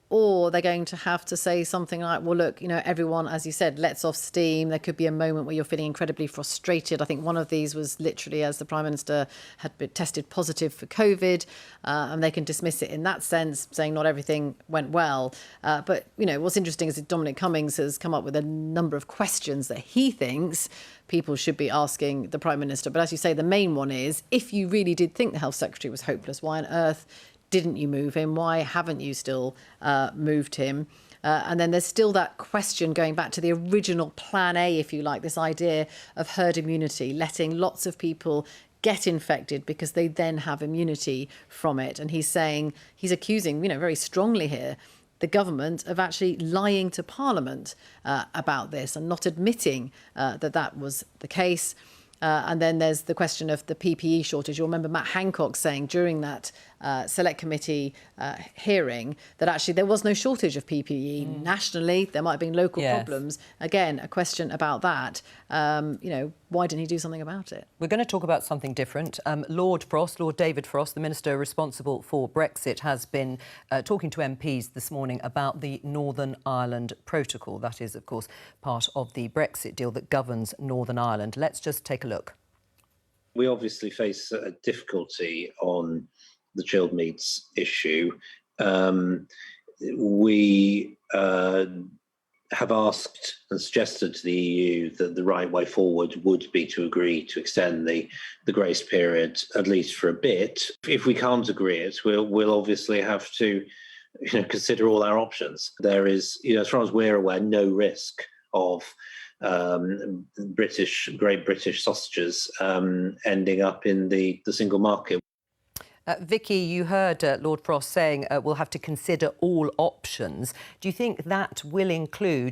or they're going to have to say something like, well, look, everyone, as you said, lets off steam. There could be a moment where you're feeling incredibly frustrated. I think one of these was literally as the Prime Minister had been tested positive for COVID, and they can dismiss it in that sense, saying not everything went well. But what's interesting is that Dominic Cummings has come up with a number of questions that he thinks people should be asking the Prime Minister. But as you say, the main one is, if you really did think the Health Secretary was hopeless, why on earth didn't you move him? Why haven't you still moved him? And then there's still that question going back to the original plan A, if you like, this idea of herd immunity, letting lots of people get infected because they then have immunity from it. And he's accusing, very strongly here, the government of actually lying to Parliament about this and not admitting that was the case. And then there's the question of the PPE shortage. You'll remember Matt Hancock saying during that Select Committee hearing that actually there was no shortage of PPE nationally. There might have been local problems. Again, a question about that. Why didn't he do something about it? We're going to talk about something different. Lord David Frost, the Minister responsible for Brexit, has been talking to MPs this morning about the Northern Ireland Protocol. That is, of course, part of the Brexit deal that governs Northern Ireland. Let's just take a look. We obviously face a difficulty on the chilled meats issue. We have asked and suggested to the EU that the right way forward would be to agree to extend the grace period at least for a bit. If we can't agree it, we'll obviously have to consider all our options. There is, as far as we're aware, no risk of Great British sausages ending up in the single market. Vicky, you heard Lord Frost saying we'll have to consider all options. Do you think that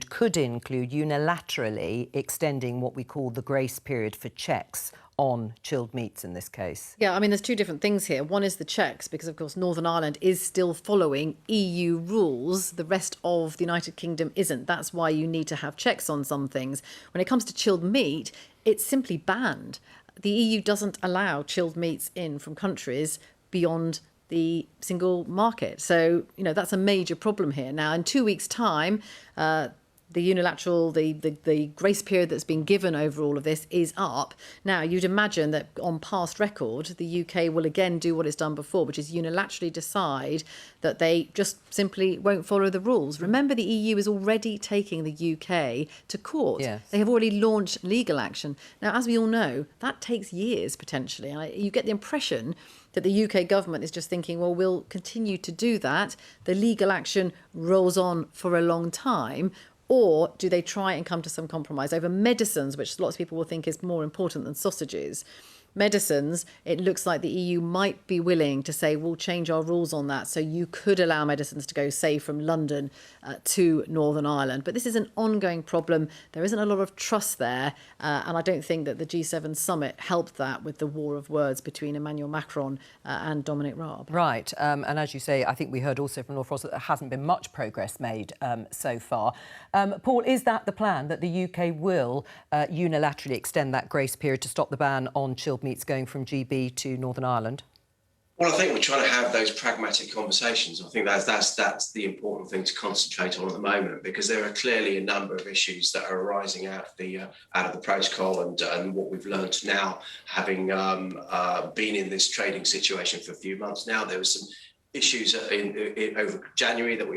could include unilaterally extending what we call the grace period for checks on chilled meats in this case? Yeah, there's two different things here. One is the checks, because, of course, Northern Ireland is still following EU rules. The rest of the United Kingdom isn't. That's why you need to have checks on some things. When it comes to chilled meat, it's simply banned. The EU doesn't allow chilled meats in from countries beyond the single market. So, that's a major problem here. Now, in 2 weeks' time, the unilateral, the grace period that's been given over all of this is up. Now, you'd imagine that on past record, the UK will again do what it's done before, which is unilaterally decide that they just simply won't follow the rules. Remember, the EU is already taking the UK to court. Yes. They have already launched legal action. Now, as we all know, that takes years, potentially. You get the impression that the UK government is just thinking, well, we'll continue to do that. The legal action rolls on for a long time. Or do they try and come to some compromise over medicines, which lots of people will think is more important than sausages? Medicines, it looks like the EU might be willing to say, we'll change our rules on that. So you could allow medicines to go, say, from London to Northern Ireland. But this is an ongoing problem. There isn't a lot of trust there. And I don't think that the G7 summit helped that with the war of words between Emmanuel Macron and Dominic Raab. Right. And as you say, I think we heard also from Lord Frost that there hasn't been much progress made so far. Paul, is that the plan, that the UK will unilaterally extend that grace period to stop the ban on chilled meats going from GB to Northern Ireland? Well, I think we're trying to have those pragmatic conversations. I think that's the important thing to concentrate on at the moment, because there are clearly a number of issues that are arising out of the protocol and what we've learned now, having been in this trading situation for a few months now. There was some issues over January that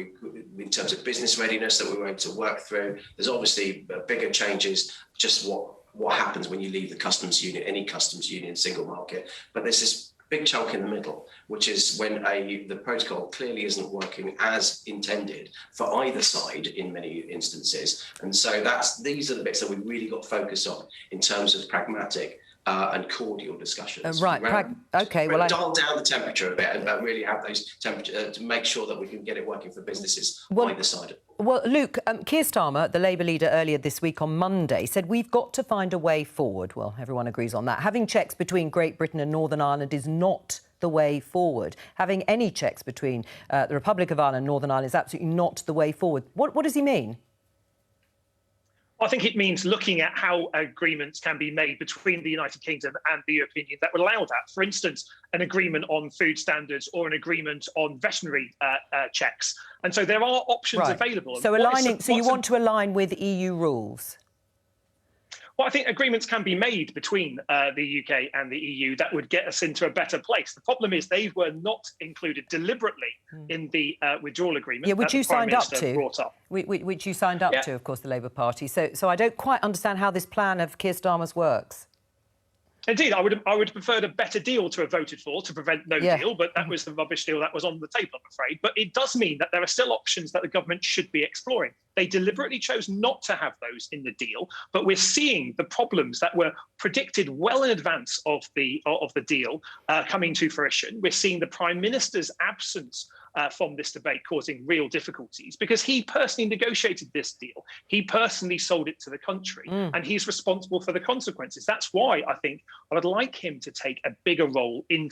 in terms of business readiness, that we were able to work through. There's obviously bigger changes, just what happens when you leave the customs union, any customs union, single market. But there's this big chunk in the middle, which is when the protocol clearly isn't working as intended for either side in many instances. And so these are the bits that we've really got to focus on in terms of pragmatic and cordial discussions. Right. Okay. Well, dial down the temperature a bit and really have those temperature to make sure that we can get it working for businesses either side. Well, Luke, Keir Starmer, the Labour leader, earlier this week on Monday, said we've got to find a way forward. Well, everyone agrees on that. Having checks between Great Britain and Northern Ireland is not the way forward. Having any checks between the Republic of Ireland and Northern Ireland is absolutely not the way forward. What does he mean? I think it means looking at how agreements can be made between the United Kingdom and the European Union that would allow that. For instance, an agreement on food standards or an agreement on veterinary checks. And so there are options available. So you want to align with EU rules? Well, I think agreements can be made between the UK and the EU that would get us into a better place. The problem is they were not included deliberately in the withdrawal agreement. Yeah, which you signed up to. Brought up. Which you signed up to, of course, the Labour Party. So I don't quite understand how this plan of Keir Starmer's works. Indeed, I would have preferred a better deal to have voted for to prevent no deal, but that was the rubbish deal that was on the table, I'm afraid. But it does mean that there are still options that the government should be exploring. They deliberately chose not to have those in the deal, but we're seeing the problems that were predicted well in advance of the deal coming to fruition. We're seeing the Prime Minister's absence from this debate causing real difficulties because he personally negotiated this deal. He personally sold it to the country and he's responsible for the consequences. That's why I think I would like him to take a bigger role in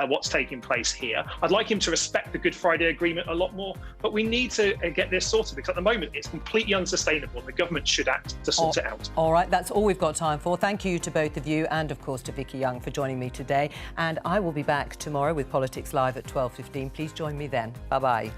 what's taking place here. I'd like him to respect the Good Friday Agreement a lot more, but we need to get this sorted because at the moment it's completely unsustainable and the government should act to sort it out. All right, that's all we've got time for. Thank you to both of you and, of course, to Vicky Young for joining me today. And I will be back tomorrow with Politics Live at 12:15. Please join me then. Bye-bye.